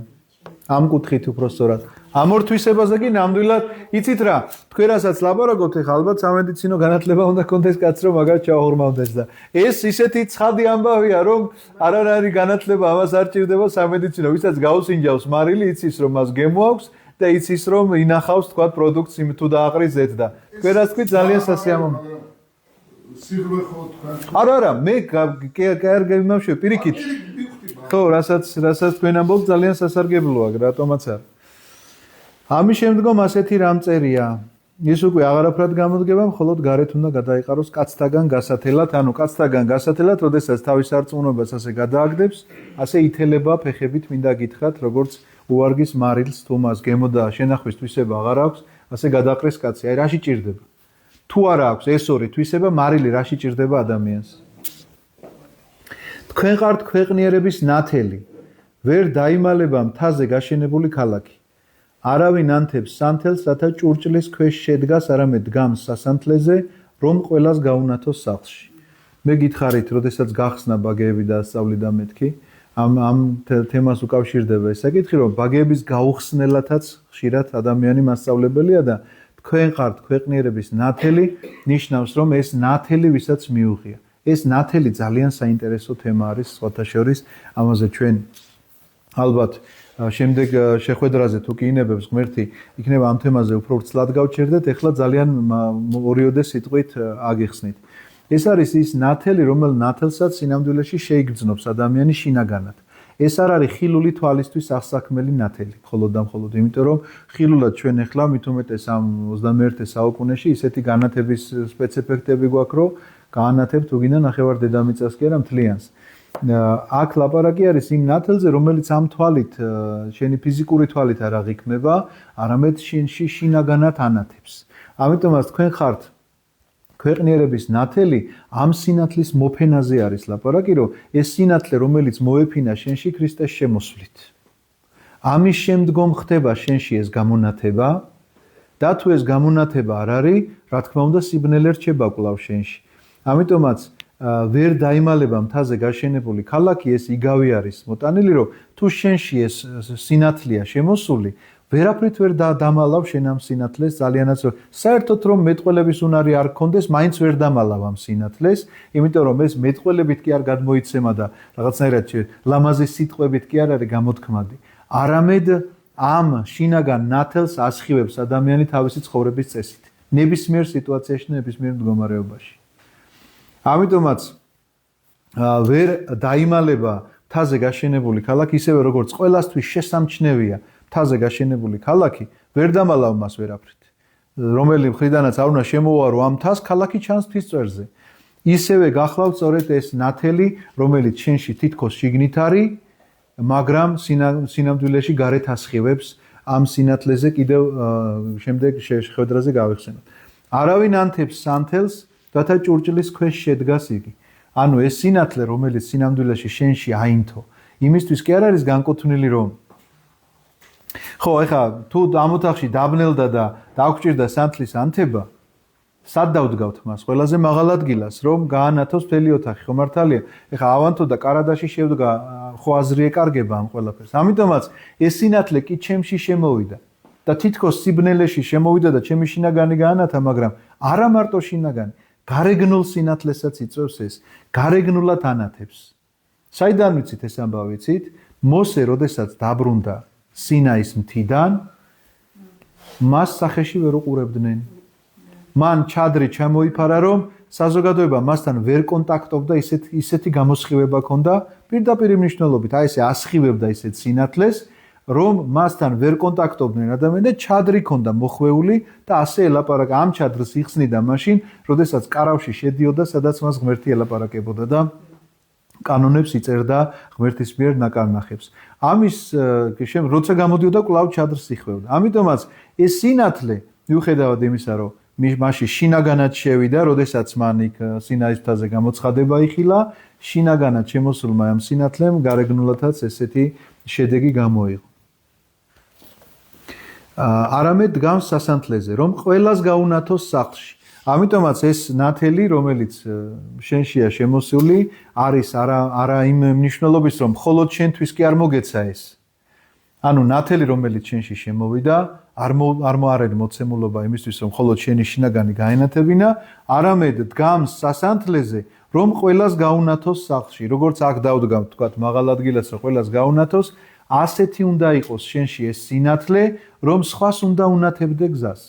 ამ კუთხით უფრო სწორად. ამ ორ თვისებაზე კი ნამდვილად იცით რა, თქვენ რასაც ლაპარაკობთ, ეხლა ალბათ სამედიცინო განათლება უნდა გქონდეს კაცს, რომ მაგას ჩაუღრმავდეს და ეს ისეთი ცხადი ამბავია, რომ არ არის განათლება, ამას არ ჭირდება სამედიცინო, ვისაც გაუსინჯავს მარილი, იცის რომ მას გემო აქვს და იცის რომ ინახავს თქვა პროდუქტს იმ თუ დააყრის ზეთ და თქვენ რაც თქვით ძალიან სასიამოვნო. სიღრმე ხო თქვენ. არა, მე კარგი მიმავშევ პირიქით. ხო, რასაც თქვენ ამბობთ ძალიან სასარგებლოა, რატომაც არა. ამის შემდგომ ასეთი რამ წერია. ის უკვე აღარაფრად გამოდგება, მხოლოდ გარეთ უნდა გადაიყაროს კაცთაგან გასათელად, ანუ კაცთაგან გასათელად, როდესაც თავის არწმუნობას ასე გადააგდებს, ასე ითელება ფეხებით, მინდა გითხრათ, როგორც უვარგის მარილს თუ მას გემო და შენახვის თვისება აღარ აქვს, ასე გადაყრეს კაცი. აი რაში ჭირდება? თუ არა აქვს ეს ორი თვისება, მარილი რაში ჭირდება ადამიანს? თქვენ ხართ ქვეყნიერების ნათელი, ვერ დაიმალება მთაზე გაშენებული ქალაქი. არავინ ანთებს სანთელს, რათა ჭურჭლის ქვეშ შედგას, არამედ დგამს სასანთლეზე, რომ ყველას გაუნათოს სახლში. მე გითხარით, როდესაც გახსნა ბაგეები და ასწავლიდა მეთქი, ამ თემას უკავშირდება ეს საკითხი, რომ ბაგეების გაუხსნელათაც ხშირად ადამიანი მასწავლებელია და თქვენ ხართ ქვეყნიერების ნათელი, ნიშნავს, რომ ეს ნათელი ვისაც მიუღია. ეს ნათელი ძალიან საინტერესო თემა არის, სხვათა შორის, ამაზე ჩვენ ალბათ შემდეგ შეხვედრაზე თუ კი ინებებს ღმერთი, იქნება ამ თემაზე უფრო ვრცლად გავჩერდეთ, ეხლა ძალიან ორიოდე სიტყვით აგიხსნით. ეს არის ის ნათელი, რომელ ნათელსაც სინამდვილეში შეიგრძნობს ადამიანი შინაგანად. ეს არ არის ხილული თვალისთვის აღსაქმელი ნათელი, მხოლოდ და მხოლოდ იმიტომ, რომ ხილულად ჩვენ ეხლა მით უმეტეს ამ 21 საუკუნეში ისეთი განათების სპეციფიკები გვაქვს, რომ გაანათებთ უგინდა ნახევარ დედამიწას კი არა მთლიანს. აქ ლაპარაკი არის იმ ნათელზე, რომელიც ამ თვალით, შენი ფიზიკური თვალით არ აღიქმება, არამედ შენში შინაგანად ანათებს. ამიტომაც თქვენ ხართ ქვეყნიერების ნათელი, ამ სინათლის მოფენაზე არის ლაპარაკი, რომ ეს სინათლე, რომელიც მოეფინა შენში ქრისტეს შემოსვლით. ამის შემდგომ ხდება შენში ეს გამონათება და თუ ეს გამონათება არ არის, რა თქმა უნდა, სიბნელე რჩება კვლავ შენში. ამიტომაც ვერ დაიმალება მთაზე გაშენებული ქალაქი, ეს იგავი არის მოტანილი, რომ თუ შენში ეს სინათლეა შემოსული, ვერაფრით ვერ დამალავ შენ ამ სინათლეს, ძალიანაც საერთოდ რომ მეტყველების უნარი არ გქონდეს, მაინც ვერ დამალავ ამ სინათლეს, იმიტომ რომ ეს მეტყველებით კი არ გადმოიცემა და რაღაცნაირად ლამაზი სიტყვებით კი არ არის გამოთქმადი. არამედ ამ შინაგან ნათელს ასხივებს ადამიანი თავისი ცხოვრების წესით, ნებისმიერ სიტუაციაში, ნებისმიერ მდგომარეობაში. ამიტომაც ვერ დაიმალება მთაზე გაშენებული ქალაქი, ისევე როგორც ყველასთვის შესამჩნევია მთაზე გაშენებული ქალაქი, ვერ დამალავ მას ვერაფრით. რომელი მხრიდანაც არ უნდა შემოვარო ამ მთას, ქალაქი ჩანს თვის წვერზე. ისევე გახლავთ სწორედ ეს ნათელი, რომელიც შენში თითქოს შიგნით არის, მაგრამ სინამდვილეში გარეთ ასხივებს ამ სინათლეზე კიდევ შემდეგ შეხვედრაზე გავიხსენოთ. არავინ ანთებს სანთელს, რათა ჭურჭლის ქვეშ შედგას იგი. ანუ ეს სინათლე, რომელიც სინამდვილეში შენში აინთო, იმისთვის კი არ არის განკუთვნილი, რომ ხო, ეხლა თუ ამ ოთახში დაბნელდა და დაგჭირდა სანთლის ანთება, სად დავდგავთ მას? ყველაზე მაღალ ადგილას, რომ გაანათოს მთელი ოთახი, ხო მართალია? ეხლა ავანთო და კარადაში შევდგა, ხო აზრი ეკარგება ამ ყველაფერს. ამიტომაც ეს სინათლე კი ჩემში შემოვიდა და თითქოს სიბნელეში შემოვიდა და ჩემი შინაგანი გაანათა, მაგრამ არა მარტო შინაგანი, გარეგნულ სინათლესაც იწვევს ეს, გარეგნულად ანათებს. საიდან ვიცით ეს ამბავი ვიცით? მოსე, როდესაც დაბრუნდა სინაის მთიდან, მას სახეში ვერ უყურებდნენ. მან ჩადრი ჩამოიფარა, რომ საზოგადოება მასთან ვერ კონტაქტობდა, ისეთი გამოსხივება ჰქონდა, პირდაპირ მნიშვნელობით, აი ესე ასხივებდა ისეთ სინათლეს, რომ მასთან ვერ კონტაქტობდნენ ადამიანები და ჩადრი ჰქონდა მოხვეული და ასე ელაპარაკა, ამ ჩადრს იხსნიდა მაშინ, როდესაც კარავში შედიოდა, სადაც მას ღმერთი ელაპარაკებოდა და კანონებს იწერდა ღმერთის მიერ ნაკარნახებს. ამის როცა გამოდიოდა კვლავ ჩადრს იხვევდა. ამიტომაც ეს სინათლე, მიუხედავად იმისა, რომ მაშინ შინაგანად შევიდა, როდესაც მან იქ სინაის მთაზე გამოცხადება იხილა, შინაგანად შემოსულმა ამ სინათლემ გარეგნულადაც ესეთი შედეგი გამოიღო. არამედ დგამს სასანთლეზე, რომ ყველას გაუნათოს სახლში. ამიტომაც ეს ნათელი, რომელიც შენშია შემოსული, არის არა იმ მნიშვნელობის, რომ მხოლოდ შენთვის კი არ მოგეცა ეს. ანუ ნათელი, რომელიც შენში შემოვიდა, არ არის მოცემულობა იმისთვის, რომ მხოლოდ შენი შინაგანი გაენათებინა, არამედ დგამს სასანთლეზე, რომ ყველას გაუნათოს სახლში. როგორც აქ დავდგამთ, თქვათ, მაღალ ადგილას, რომ ყველას გაუნათოს, ასეთი უნდა იყოს შენში ეს სინათლე, რომ სხვას უნდა უნათებდე გზას.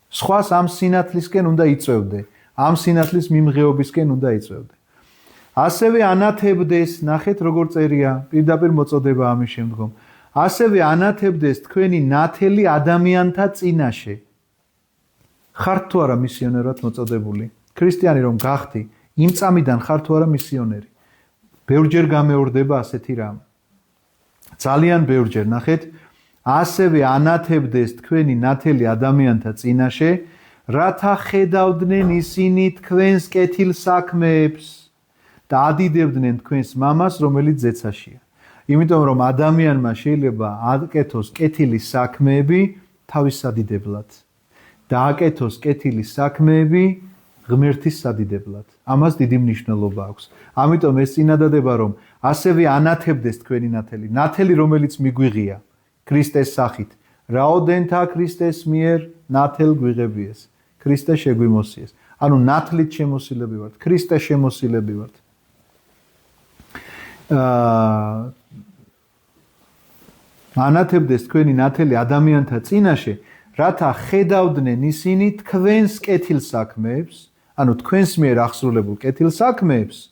სხვას ამ სინათლისკენ უნდა იწვევდე, ამ სინათლის მიმღეობისკენ უნდა იწვევდე. ასევე ანათებდეს, ნახეთ როგორ წერია, პირდაპირ მოწოდება ამის შემდგომ. ასევე ანათებდეს თქვენი ნათელი ადამიანთა წინაშე. ხართ თუ არა მისიონერად მოწოდებული? ქრისტიანი რომ გახდი, იმ წამიდან ხარ თუ არა მისიონერი? ბევრჯერ გამეორდება ასეთი რამ. ძალიან ბევრჯერ, ნახეთ, ასევე ანათებდეს თქვენი ნათელი ადამიანთა წინაშე, რათა ხედავდნენ ისინი თქვენს კეთილ საქმეებს და ადიდებდნენ თქვენს მამას, რომელიც ზეცაშია. იმიტომ რომ ადამიანმა შეიძლება აკეთოს კეთილი საქმეები თავის სადიდებლად და აკეთოს კეთილი საქმეები ღმერთის სადიდებლად. ამას დიდი მნიშვნელობა აქვს. ამიტომ ეს წინადადება რომ ასევე ანათებდეს თქვენი ნათელი, ნათელი რომელიც მიგვიღია ქრისტეს სახით. რაოდენთა ქრისტეს მიერ ნათელ გვიღებიეს, ქრისტე შეგვიმოსიეს. ანუ ნათლით შემოსილები ვართ, ქრისტე შემოსილები ვართ. ანათებდეს თქვენი ნათელი ადამიანთა წინაშე, რათა ხედავდნენ ისინი თქვენს კეთილ საქმეებს, ანუ თქვენს მიერ აღსრულებულ კეთილ საქმეებს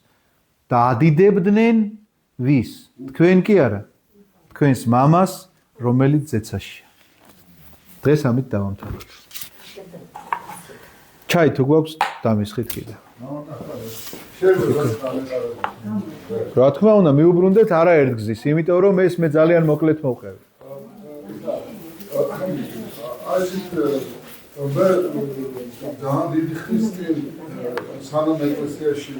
და ადიდებდნენ ვის? თქვენ კი არა, თქვენს მამას, რომელიც ზეცაშია. დღეს ამით დავამთავრებთ. ჩაი თუ გვაქვს დამისხით კიდე. რა თქმა უნდა, მიუბრუნდეთ არაერთგზის, იმიტომ რომ ეს მე ძალიან მოკლედ მოვყევი. მე ძალიან დიდი ხნის წინ სანამ ეკლესიაში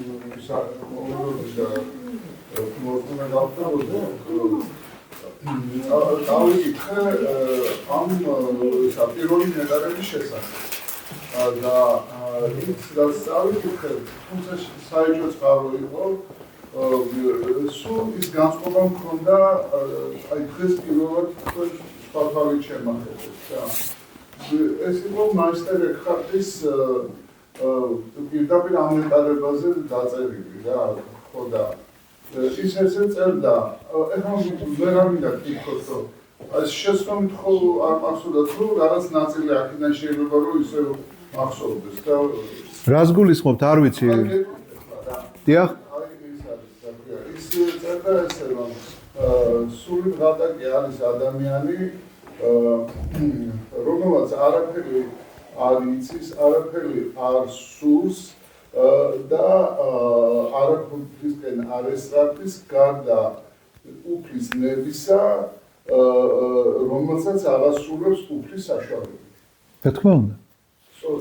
დავიკითხე ამ პირველი ნეტარების შესახებ და ის დავიკითხე, თუმცა საერთო წყარო იყო, სულ ის განწყობა მქონდა, აი დღეს პირველად სხვათავით შემახედეთ. ეს იყო მაისტერ ეკჰარტის პირდაპირ ამ ნეტარებაზე დაწერილი რა, ხო და ის ესე წერდა, ეხლა ვერ ამიდა კითხოთ, რომ ეს შესწავლით ხო არ მახსოვდათ, რომ რაღაც ნაწილი აქედან შეიძლება რომ ისე მახსოვდეს და რას გულისხმობთ, არ ვიცი. დიახ. ის წერდა ესე რომ სული ღატაკი არის ადამიანი, რომელსაც არაფერი არ იცის, არაფერი არ სურს და არაფრისკენ არ ესწრაფის გარდა უფლის ნებისა, რომელსაც აღასრულებს უფლის საშუალებით. რა თქმა უნდა.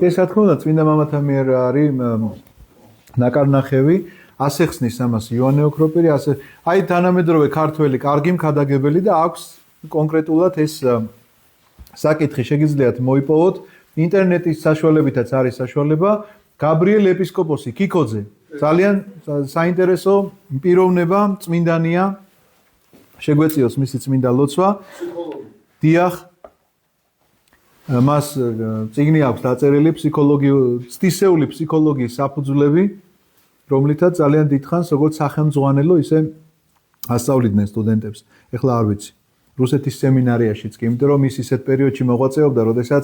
ეს რა თქმა უნდა წმინდა მამათა მიერ არის ნაკარნახევი, ასე ხსნის ამას იოანე ოქროპირი, ასე აი თანამედროვე ქართველი კარგი მქადაგებელი და აქვს კონკრეტულად ეს საკითხი შეგიძლიათ მოიპოვოთ ინტერნეტის საშუალებითაც არის საშუალება. გაბრიელ ეპისკოპოსი კიკოძე ძალიან საინტერესო პიროვნება, წმინდანია, შეგვეციოს მისი წმინდა ლოცვა. დიახ, მას წიგნი აქვს დაწერილი ცდისეული ფსიქოლოგიის საფუძვლები, რომლითაც ძალიან დიდხანს როგორც სახელმძღვანელო ისე ასწავლიდნენ სტუდენტებს. ეხლა არ ვიცი. რუსეთის სემინარიაშიც კი, იმიტომ რომ ის ისეთ პერიოდში მოღვაწეობდა, როდესაც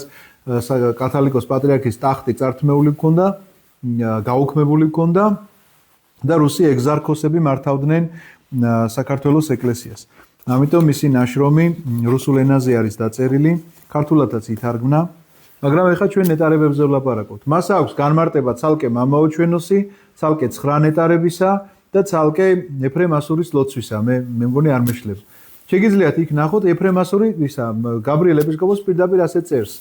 კათოლიკოს პატრიარქის ტახტი წართმეული ჰქონდა, გაუქმებული ჰქონდა და რუსი ეგზარქოსები მართავდნენ საქართველოს ეკლესიას. ამიტომ მისი ნაშრომი რუსულ ენაზე არის დაწერილი, ქართულადაც ითარგმნა, მაგრამ ეხლა ჩვენ ნეტარებებზე ვლაპარაკობთ. მას აქვს განმარტება ცალკე მამაო ჩვენოსი, ცალკე 9 ნეტარებისა და ცალკე ეფრემ ასურის ლოცვისა. მე მგონი არ მეშლებს. შეგიძლიათ იქ ნახოთ ეფრემ ასური ისა გაბრიელ ეპისკოპოსს პირდაპირ ასე წერს.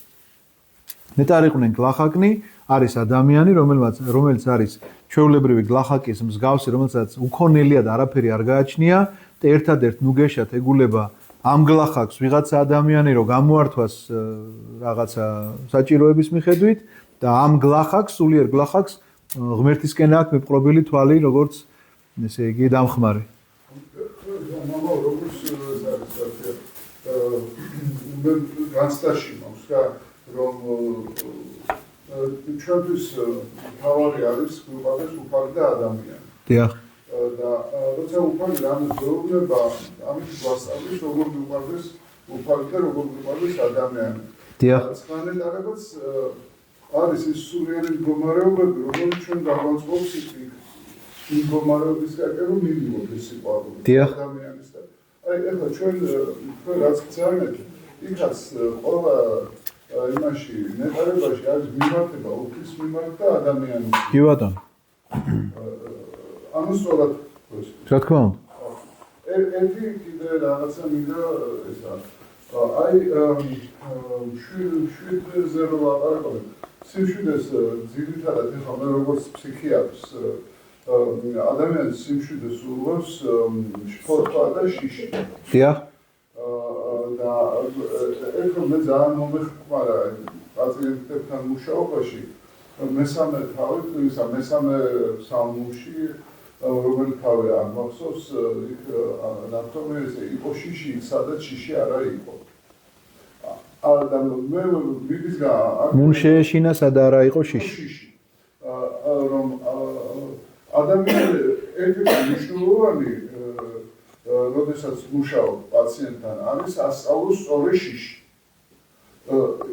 ნეტარიყვნენ გლახაკნი არის ადამიანი, რომელიც არის ჩვეულებრივი გლახაკის მსგავსი, რომელსაც უქონელია და არაფერი არ გააჩნია და ერთადერთ ნუგეშად ეგულება ამ გლახაკს ვიღაცა ადამიანი, რომ გამოართვას რაღაცა საჭიროების მიხედვით და ამ გლახაკს, სულიერ გლახაკს ღმერთისკენ აქვს მიპყრობილი თვალი, როგორც ესე იგი დამხმარე. მამა როგორც განცდაში მაქვს რა, რომ ჩვენთვის თავი არის გვიყვარდეს უფალი და ადამიანი. დიახ. და როცა უფალი რამე ზრუნდება, ამით გვასწავლის როგორ გვიყვარდეს უფალი და როგორ გვიყვარდეს ადამიანი. დიახ. სხვანაირად არის ის სულიერი მდგომარეობები, რომელიც ჩვენ გაგვაწყობს იმ მდგომარეობის გარკვეულ რომ მივიღოთ ეს სიყვარული ადამიანის და აი ეხლა ჩვენ რაც გძავნეთ იქაც ყველა იმაში ნეტარებაში არის მიმართება უფლის მიმართ და ადამიანის. კი ბატონო. ანუ სწორად რა თქმა უნდა. ერთი კიდე რაღაცა მინდა ესა. აი შვიდზე რო ვაპარაკობ, სიმშვიდეს ძირითადად ეხლა მე როგორც ფსიქიატრს ადამიანის სიმშვიდეს უღებს სპორტა და შიში. დიახ. და ეხლა მე ძალიან მომეხმარა პაციენტებთან მუშაობაში მესამე თავით ისა მესამე სალმუნში რომელიც თავი არ მახსოვს იქ ნავთობი ესე იყო შიში სადაც შიში არა იყო და მე მიდის მუნ შეეშინა სადა არა იყო შიში რომ ადამიანი ერთ-ერთი მნიშვნელოვანი როდესაც მუშაობ პაციენტთან არის ასწავლოს სწორი შიში.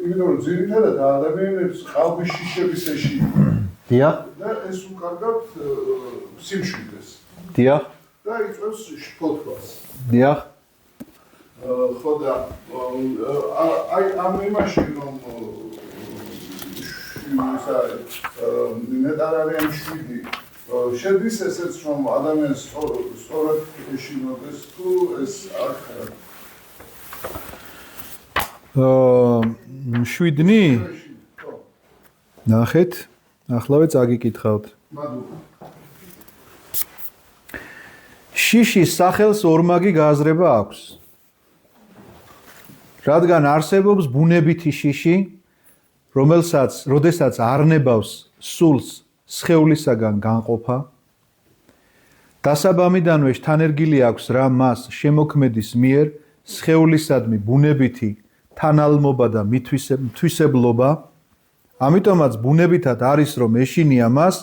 იმიტომ რომ ძირითადად ადამიანებს ყალბის შიშების ეშინია. დიახ. და ეს უკარგავთ სიმშვიდეს. დიახ. და იწვევს შფოთვას. დიახ. ხო და აი ამ იმაში რომ ნეტარარიან შვიდი შედის ესეც რომ ადამიანს სწორად ეშინოდეს თუ ეს არ ხარ. შვიდნი? ნახეთ, ახლავე წაგიკითხავთ. შიშის სახელს ორმაგი გააზრება აქვს. რადგან არსებობს ბუნებითი შიში, როდესაც არნებავს სულს სხეულისაგან განყოფა, დასაბამიდანვე შთანერგილი აქვს რა მას შემოქმედის მიერ სხეულისადმი ბუნებითი თანალმობა და მითვისებლობა, ამიტომაც ბუნებითად არის რომ ეშინია მას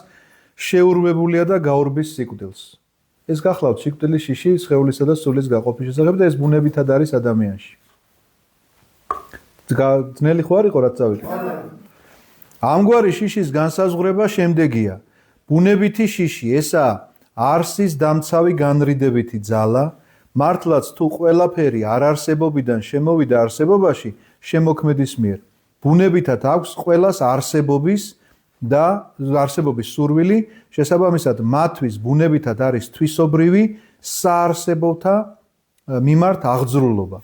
შეურვებულია და გაურბის სიკვდილს. ეს გახლავთ სიკვდილის შიში სხეულისა და სულის გაყოფის შესახებ და ეს ბუნებითად არის ადამიანში. ძნელი ხო არ იყო რაც წავიდე? ამგვარი შიშის განსაზღვრება შემდეგია. ბუნებითი შიში ესაა არსის დამცავი განრიდებითი ძალა, მართლაც თუ ყველაფერი არარსებობიდან შემოვიდა არსებობაში შემოქმედის მიერ. ბუნებითად აქვს ყველას არსებობის და არსებობის სურვილი, შესაბამისად მათთვის ბუნებითად არის თვისობრივი საარსებოთა მიმართ აღძრულობა.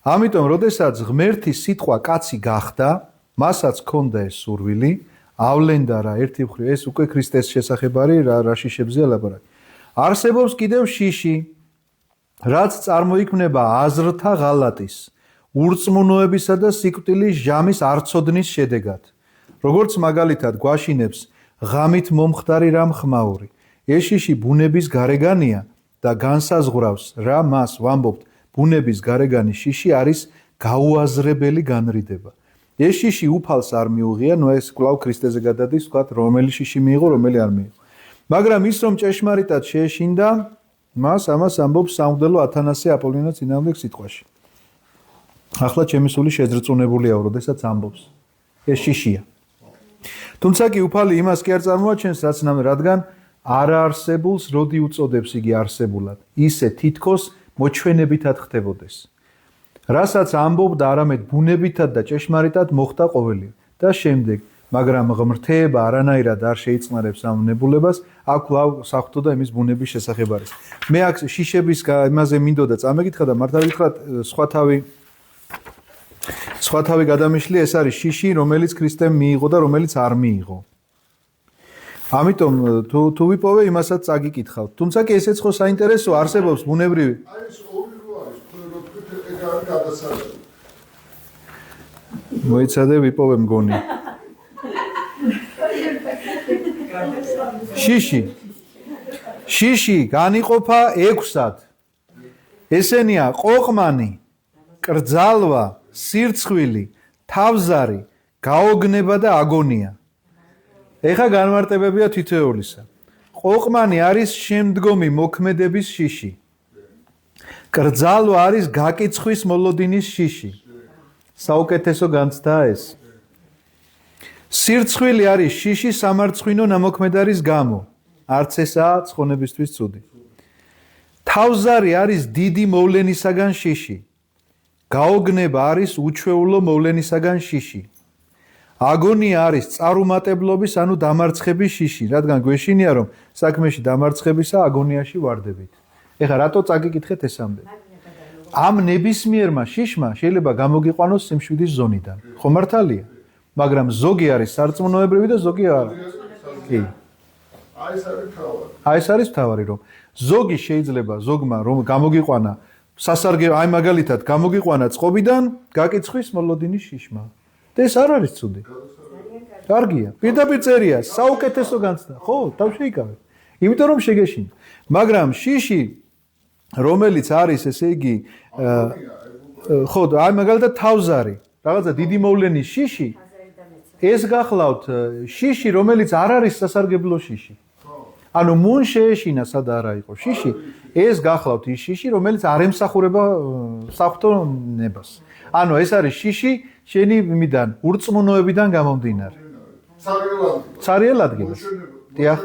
ამიტომ, როდესაც ღმერთი სიტყვა კაცი გახდა, მასაც ჰქონდა ეს სურვილი, ავლენდა რა ერთი მხრივ ეს უკვე ქრისტეს შესახებ არის რა შიშებზეა ლაპარაკი. არსებობს კიდევ შიში, რაც წარმოიქმნება აზრთა ღალატის, ურწმუნოებისა და სიკვდილის ჟამის არცოდნის შედეგად. როგორც მაგალითად გვაშინებს ღამით მომხდარი რამ ხმაური. ეს შიში ბუნების გარეგანია და განსაზღვრავს რა მას ვამბობთ ბუნების გარეგანი შიში არის გაუაზრებელი განრიდება. ეს შიში უფალს არ მიუღია, ნუ ეს კვლავ ქრისტეზე გადადის, ვთქვათ, რომელი შიში მიიღო, რომელი არ მიიღო. მაგრამ ის რომ ჭეშმარიტად შეეშინდა, მას ამას ამბობს სამღვდელო ათანასე აპოლინოს წინააღმდეგ სიტყვაში. ახლა ჩემი სული შეძრწუნებულია, როდესაც ამბობს. ეს შიშია. თუმცა კი უფალი იმას კი არ წარმოაჩენს, რადგან არაარსებულს როდი უწოდებს იგი არსებულად, ისე თითქოს მოჩვენებითად ხდებოდეს. რასაც ამბობდა არამედ ბუნებითად და ჭეშმარიტად მოხდა ყოველივე და შემდეგ, მაგრამ ღმრთება არანაირად არ შეიწყნარებს ამ ნებულებას, აქ ლავ საფრთხო და იმის ბუნების შესახებ არის. მე აქ შიშების იმაზე მინდოდა წამეკითხა და მართლა ვითხრათ სხვა თავი გადამიშლი ეს არის შიში, რომელიც ქრისტემ მიიღო და რომელიც არ მიიღო. ამიტომ თუ ვიპოვე იმასაც წაგიკითხავთ. თუმცა კი ესეც ხო საინტერესოა, არსებობს ბუნებრივი. აი ეს ორი რო არის, რო ეგ არის გადასარევი. მოიცადე ვიპოვე მგონი. შიში განიყოფა 6-ად. ესენია ყოყმანი, კრძალვა, სირცხვილი, თავზარი, გაოგნება და აგონია. ეხა განმარტებებია თითოეულისა. ყოყმანი არის შემდგომი მოქმედების შიში. კრძალვა არის გაკიცხვის მოლოდინის შიში. საუკეთესო განცდაა ეს. სირცხვილი არის შიში სამარცხვინო ნამოქმედარის გამო. არც ესაა ცხონებისთვის ცუდი. თავზარი არის დიდი მოვლენისაგან შიში. გაოგნება არის უჩვეულო მოვლენისაგან შიში. აგონია არის წარუმატებლობის, ანუ დამარცხების შიში, რადგან გვეშინია რომ საქმეში დამარცხებისა აგონიაში ვარდებით. ეხლა რატო წაგიკითხეთ ესამდე? ამ ნებისმიერმა შიშმა შეიძლება გამოგიყვანოს სიმშვიდის ზონიდან. ხო მართალია? მაგრამ ზოგი არის სარწმუნოებრივი და ზოგი არა. კი. აი ეს არის თავარი რომ ზოგი შეიძლება ზოგმა რომ გამოგიყვანა სასარგებლო აი მაგალითად გამოგიყვანა წყობიდან გაკიცხვის მოლოდინის შიშმა. და ეს არ არის ცუდი. კარგია. პირდაპირ წერია საუკეთესო განცდა. ხო, თავ შეიკავეთ. იმიტომ რომ შეგეშინდა. მაგრამ შიში რომელიც არის ესე იგი ხო აი მაგალითად თავზარი რაღაცა დიდი მოვლენის შიში ეს გახლავთ შიში რომელიც არ არის სასარგებლო შიში ანუ მუნ შეეშინა სადა არა იყო შიში ეს გახლავთ ის შიში რომელიც არ ემსახურება საფრთხო ნებას ანუ ეს არის შიში შენი იმიდან ურწმუნოებიდან გამომდინარე ცარიელ ადგილას დიახ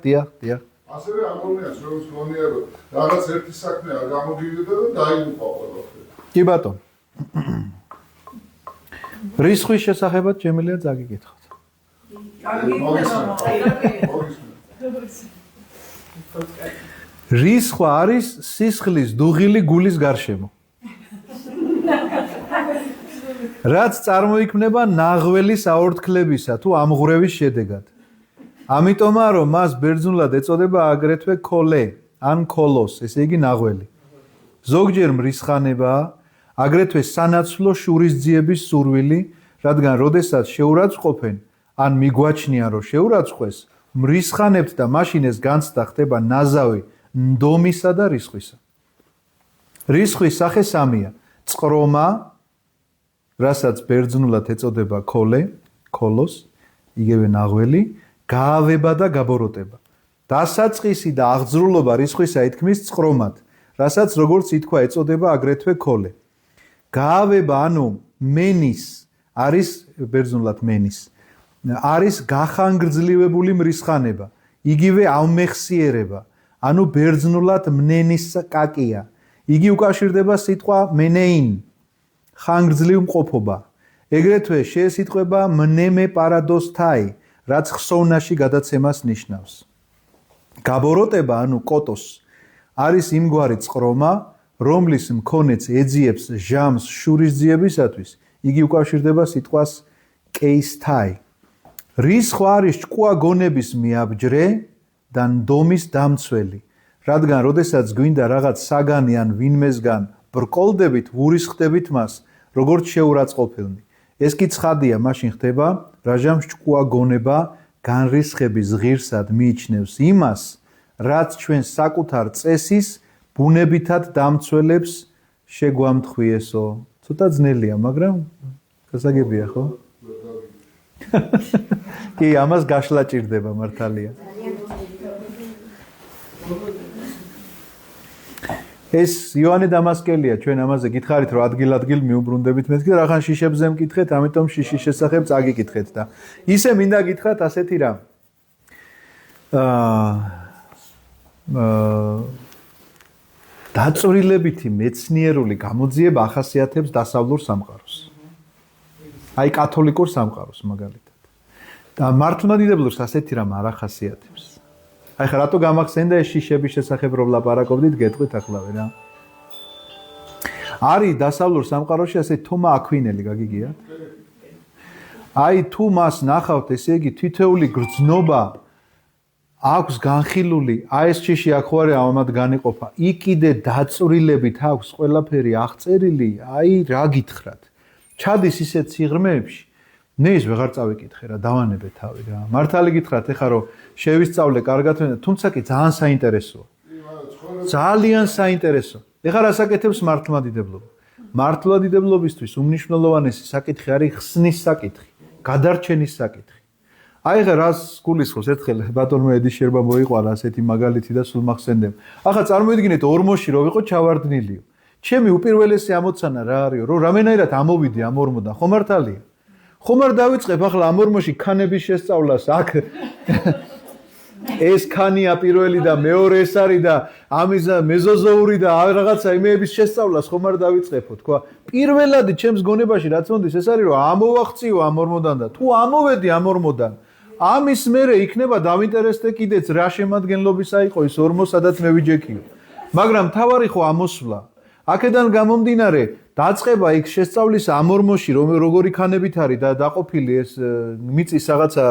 დიახ ასევე აგონიას როგორც გონია რომ რაღაც ერთი საქმე არ გამოგივიდა და დაიღუპა ყველაფერი. კი ბატონო. რისხვის შესახებად შემიძლია წაგიკითხოთ. რისხვა არის სისხლის დუღილი გულის გარშემო. რაც წარმოიქმნება ნაღველი საორთქლებისა თუ ამღვრევის შედეგად. ამიტომაა რომ მას ბერძნულად ეწოდება აგრეთვე ქოლე ან ქოლოს, ესე იგი ნაღველი. ზოგჯერ მრისხანება, აგრეთვე სანაცვლო შურისძიების სურვილი, რადგან როდესაც შეურაცხყოფენ, ან მიგვაჩნია რომ შეურაცხყვეს, მრისხანებთ და მაშინ ეს განცდა ხდება ნაზავი ნდომისა და რისხვისა. რისხვის სახე სამია: წყრომა, რასაც ბერძნულად ეწოდება ქოლე, ქოლოს, იგივე ნაღველი, გაავება და გაბოროტება. დასაწყისი და აღძრულობა რისხვისა ითქმის წყრომად, რასაც როგორც ითქვა ეწოდება აგრეთვე ქოლე. გაავება ანუ მენის არის ბერძნულად მენის არის გახანგრძლივებული მრისხანება, იგივე ამეხსიერება, ანუ ბერძნულად მნენის კაკია. იგი უკავშირდება სიტყვა მენეინ, ხანგრძლივ მყოფობა. ეგრეთვე შეესიტყვება მნემე პარადოსთაი, რაც ხსოვნაში გადაცემას ნიშნავს. გაბოროტება, ანუ კოტოს, არის იმგვარი წყრომა, რომლის მქონეც ეძიებს ჟამს შურისძიებისათვის, იგი უკავშირდება სიტყვას კეისთაი. რისხვა არის ჭკუა გონების მიაბჯრე და ნდომის დამცველი, რადგან როდესაც გვინდა რაღაც საგანი ან ვინმესგან ბრკოლდებით, ვურისხდებით მას, როგორც შეურაცხყოფილნი. ეს კი ცხადია, მაშინ ხდება რა ჟამს ჭკუა გონება განრისხების ღირსად მიიჩნევს იმას, რაც ჩვენ საკუთარ წესის ბუნებითად დამცველებს შეგვამთხვიესო. ცოტა ძნელია, მაგრამ გასაგებია, ხო? კი, ამას გაშლა ჭირდება მართალია. ეს იოანე დამასკელია, ჩვენ ამაზე გითხარით, რომ ადგილ-ადგილ მიუბრუნდებით მეთქი და რახან შიშებზე მკითხეთ, ამიტომ შიშის შესახებ წაგიკითხეთ და ისე მინდა გითხრათ ასეთი რამ. დაწვრილებითი მეცნიერული გამოძიება ახასიათებს დასავლურ სამყაროს. აი კათოლიკურ სამყაროს მაგალითად. და მართლმადიდებლურს ასეთი რამ არ ახასიათებს. აი ხა რატო გამახსენდა ეს შიშების შესახებ რომ ლაპარაკობდით, გეტყვით ახლავე რა. არის დასავლურ სამყაროში ასე თომა აქვინელი, გაგიგიათ? აი თუ მას ნახავთ, ესე იგი თითეული გრძნობა აქვს განხილული, აი ეს შიში აქ ვარ ამად განიყოფა. იქ კიდე დაწვრილებით აქვს ყველაფერი აღწერილი, აი რა გითხრათ. ჩადის ისეთ სიღრმეებში, ნეის ვეღარ წავიკითხე რა, დავანებე თავი რა. მართალი გითხრათ, ეხლა რომ შევისწავლე კარგად, თუმცა კი ძალიან საინტერესოა. ძალიან საინტერესო. ეხლა რასაკეთებს მართლმადიდებლობა? მართლმადიდებლობისთვის უმნიშვნელოვანესი საკითხი არის ხსნის საკითხი, გადარჩენის საკითხი. აი ხა რას გულისხმობს ერთხელ ბატონმა ედი შერბა მოიყვანა ასეთი მაგალითი და სულ მახსენდება. ახლა წარმოიდგინეთ ორმოში რო ვიყო ჩავარდნილიო. ჩემი უპირველესი ამოცანა რა არისო, რომ რამენაირად ამოვიდი ამ ორმოდან, ხო მართალია? ხომ არ დავიწყებ ახლა ამ ორმოში ქანების შესწავლას აქ ეს ქანია პირველი და მეორე ეს არის და ამის მეზოზოური და რაღაცა იმეების შესწავლას ხომ არ დავიწყებო თქვა პირველად ჩემს გონებაში რაც მომდის ეს არის რომ ამოვახციო ამ ორმოდან და თუ ამოვედი ამ ორმოდან ამის მერე იქნება დავინტერესდე კიდეც რა შემადგენლობისა იყო ის ორმო სადაც მე ვიჯექიო მაგრამ თავარი ხო ამოსვლა აქედან გამომდინარე დაწყება იქ შესწავლის ამ ორმოში როგორი ქანებით არის და დაყოფილი ეს მიწის რაღაცა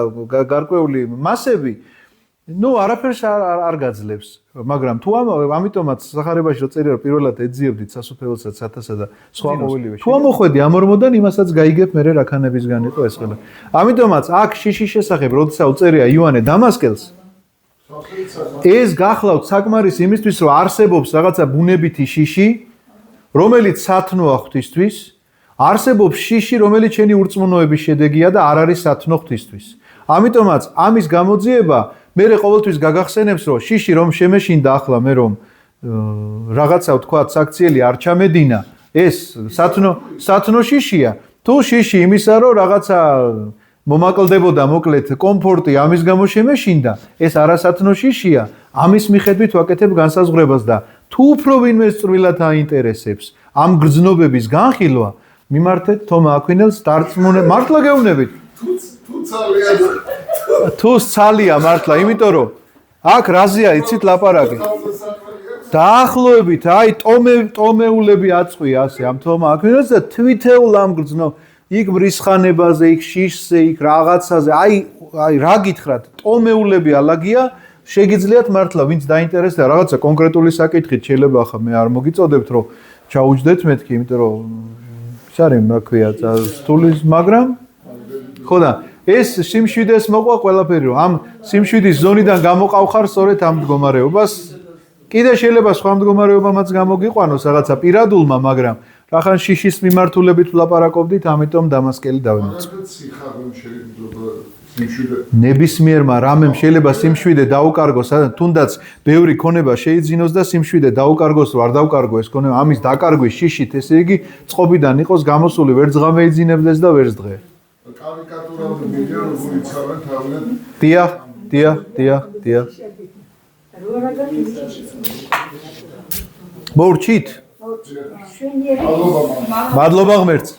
გარკვეული მასები ნუ არაფერს არ გაძლევს მაგრამ თუ ამიტომაც სახარებაში რო წერია რომ პირველად ეძიებდით სასუფეველსაც 1000-სა და სხვა ყოველივე თუ ამოხვედი ამ ორმოდან იმასაც გაიგებ მე რა ქანებისგან იყო ეს ყველა ამიტომაც აქ შიშის შესახებ როდესაც უწერია იოანე დამასკელს ეს გახლავთ საკმარის იმისთვის რომ არსებობს რაღაცა ბუნებითი შიში რომელიც სათნოა ღვთისთვის არსებობს შიში რომელიც შენი ურწმუნოების შედეგია და არ არის სათნო ღვთისთვის ამიტომაც ამის გამოძიება მე ყოველთვის გაგახსენებს რომ შიში რომ შემეშინდა ახლა მე რომ რაღაცა ვთქვა საქციელი არ ჩამედინა ეს სათნო შიშია თუ შიში იმისა რომ რაღაცა მომაკლდებოდა მოკლედ კომფორტი ამის გამო შემეშინდა ეს არასათნო შიშია ამის მიხედვით ვაკეთებ განსაზღვრებას და თუ უფრო ვინმე წვრილად აინტერესებს ამ გრძნობების განხილვა მიმართეთ თომა აქვინელს დარწმუნე მართლა გეუბნებით თუ ცალია მართლა იმიტომ რომ აქ რაზეა იცით ლაპარაკი დაახლოებით აი ტომეულები აწყვია ასე ამ თომა აქვინელს და თვითეულ ამ გრძნო იქ მრისხანებაზე იქ შიშზე იქ რაღაცაზე აი რა გითხრათ ტომეულები ალაგია შეგიძლიათ მართლა ვინც დაინტერესდა რაღაცა კონკრეტული საკითხით შეიძლება ახლა მე არ მოგიწოდებთ რომ ჩაუჯდეთ მეთქი იმიტომ რომ ის არის რა ქვია სტულის მაგრამ ხო და ეს სიმშვიდეს მოყვა ყველაფერი რომ ამ სიმშვიდის ზონიდან გამოყავხარ სწორედ ამ მდგომარეობას კიდე შეიძლება სხვა მდგომარეობამაც გამოგიყვანოს რაღაცა პირადულმა მაგრამ რახან შიშის მიმართულებით ვლაპარაკობდით ამიტომ დამასკელი დავემეც ნებისმიერმა რამემ შეიძლება სიმშვიდე დაუკარგოს თუნდაც ბევრი ქონება შეიძინოს და სიმშვიდე დაუკარგოს რომ არ დაუკარგო ეს ქონება ამის დაკარგვის შიშით ესე იგი წყობიდან იყოს გამოსული ვერც ღამე იძინებდეს და ვერც დღე კარიკატურული მიდია როგორ იცავენ თავიდან დია მოურჩით მადლობა ღმერთს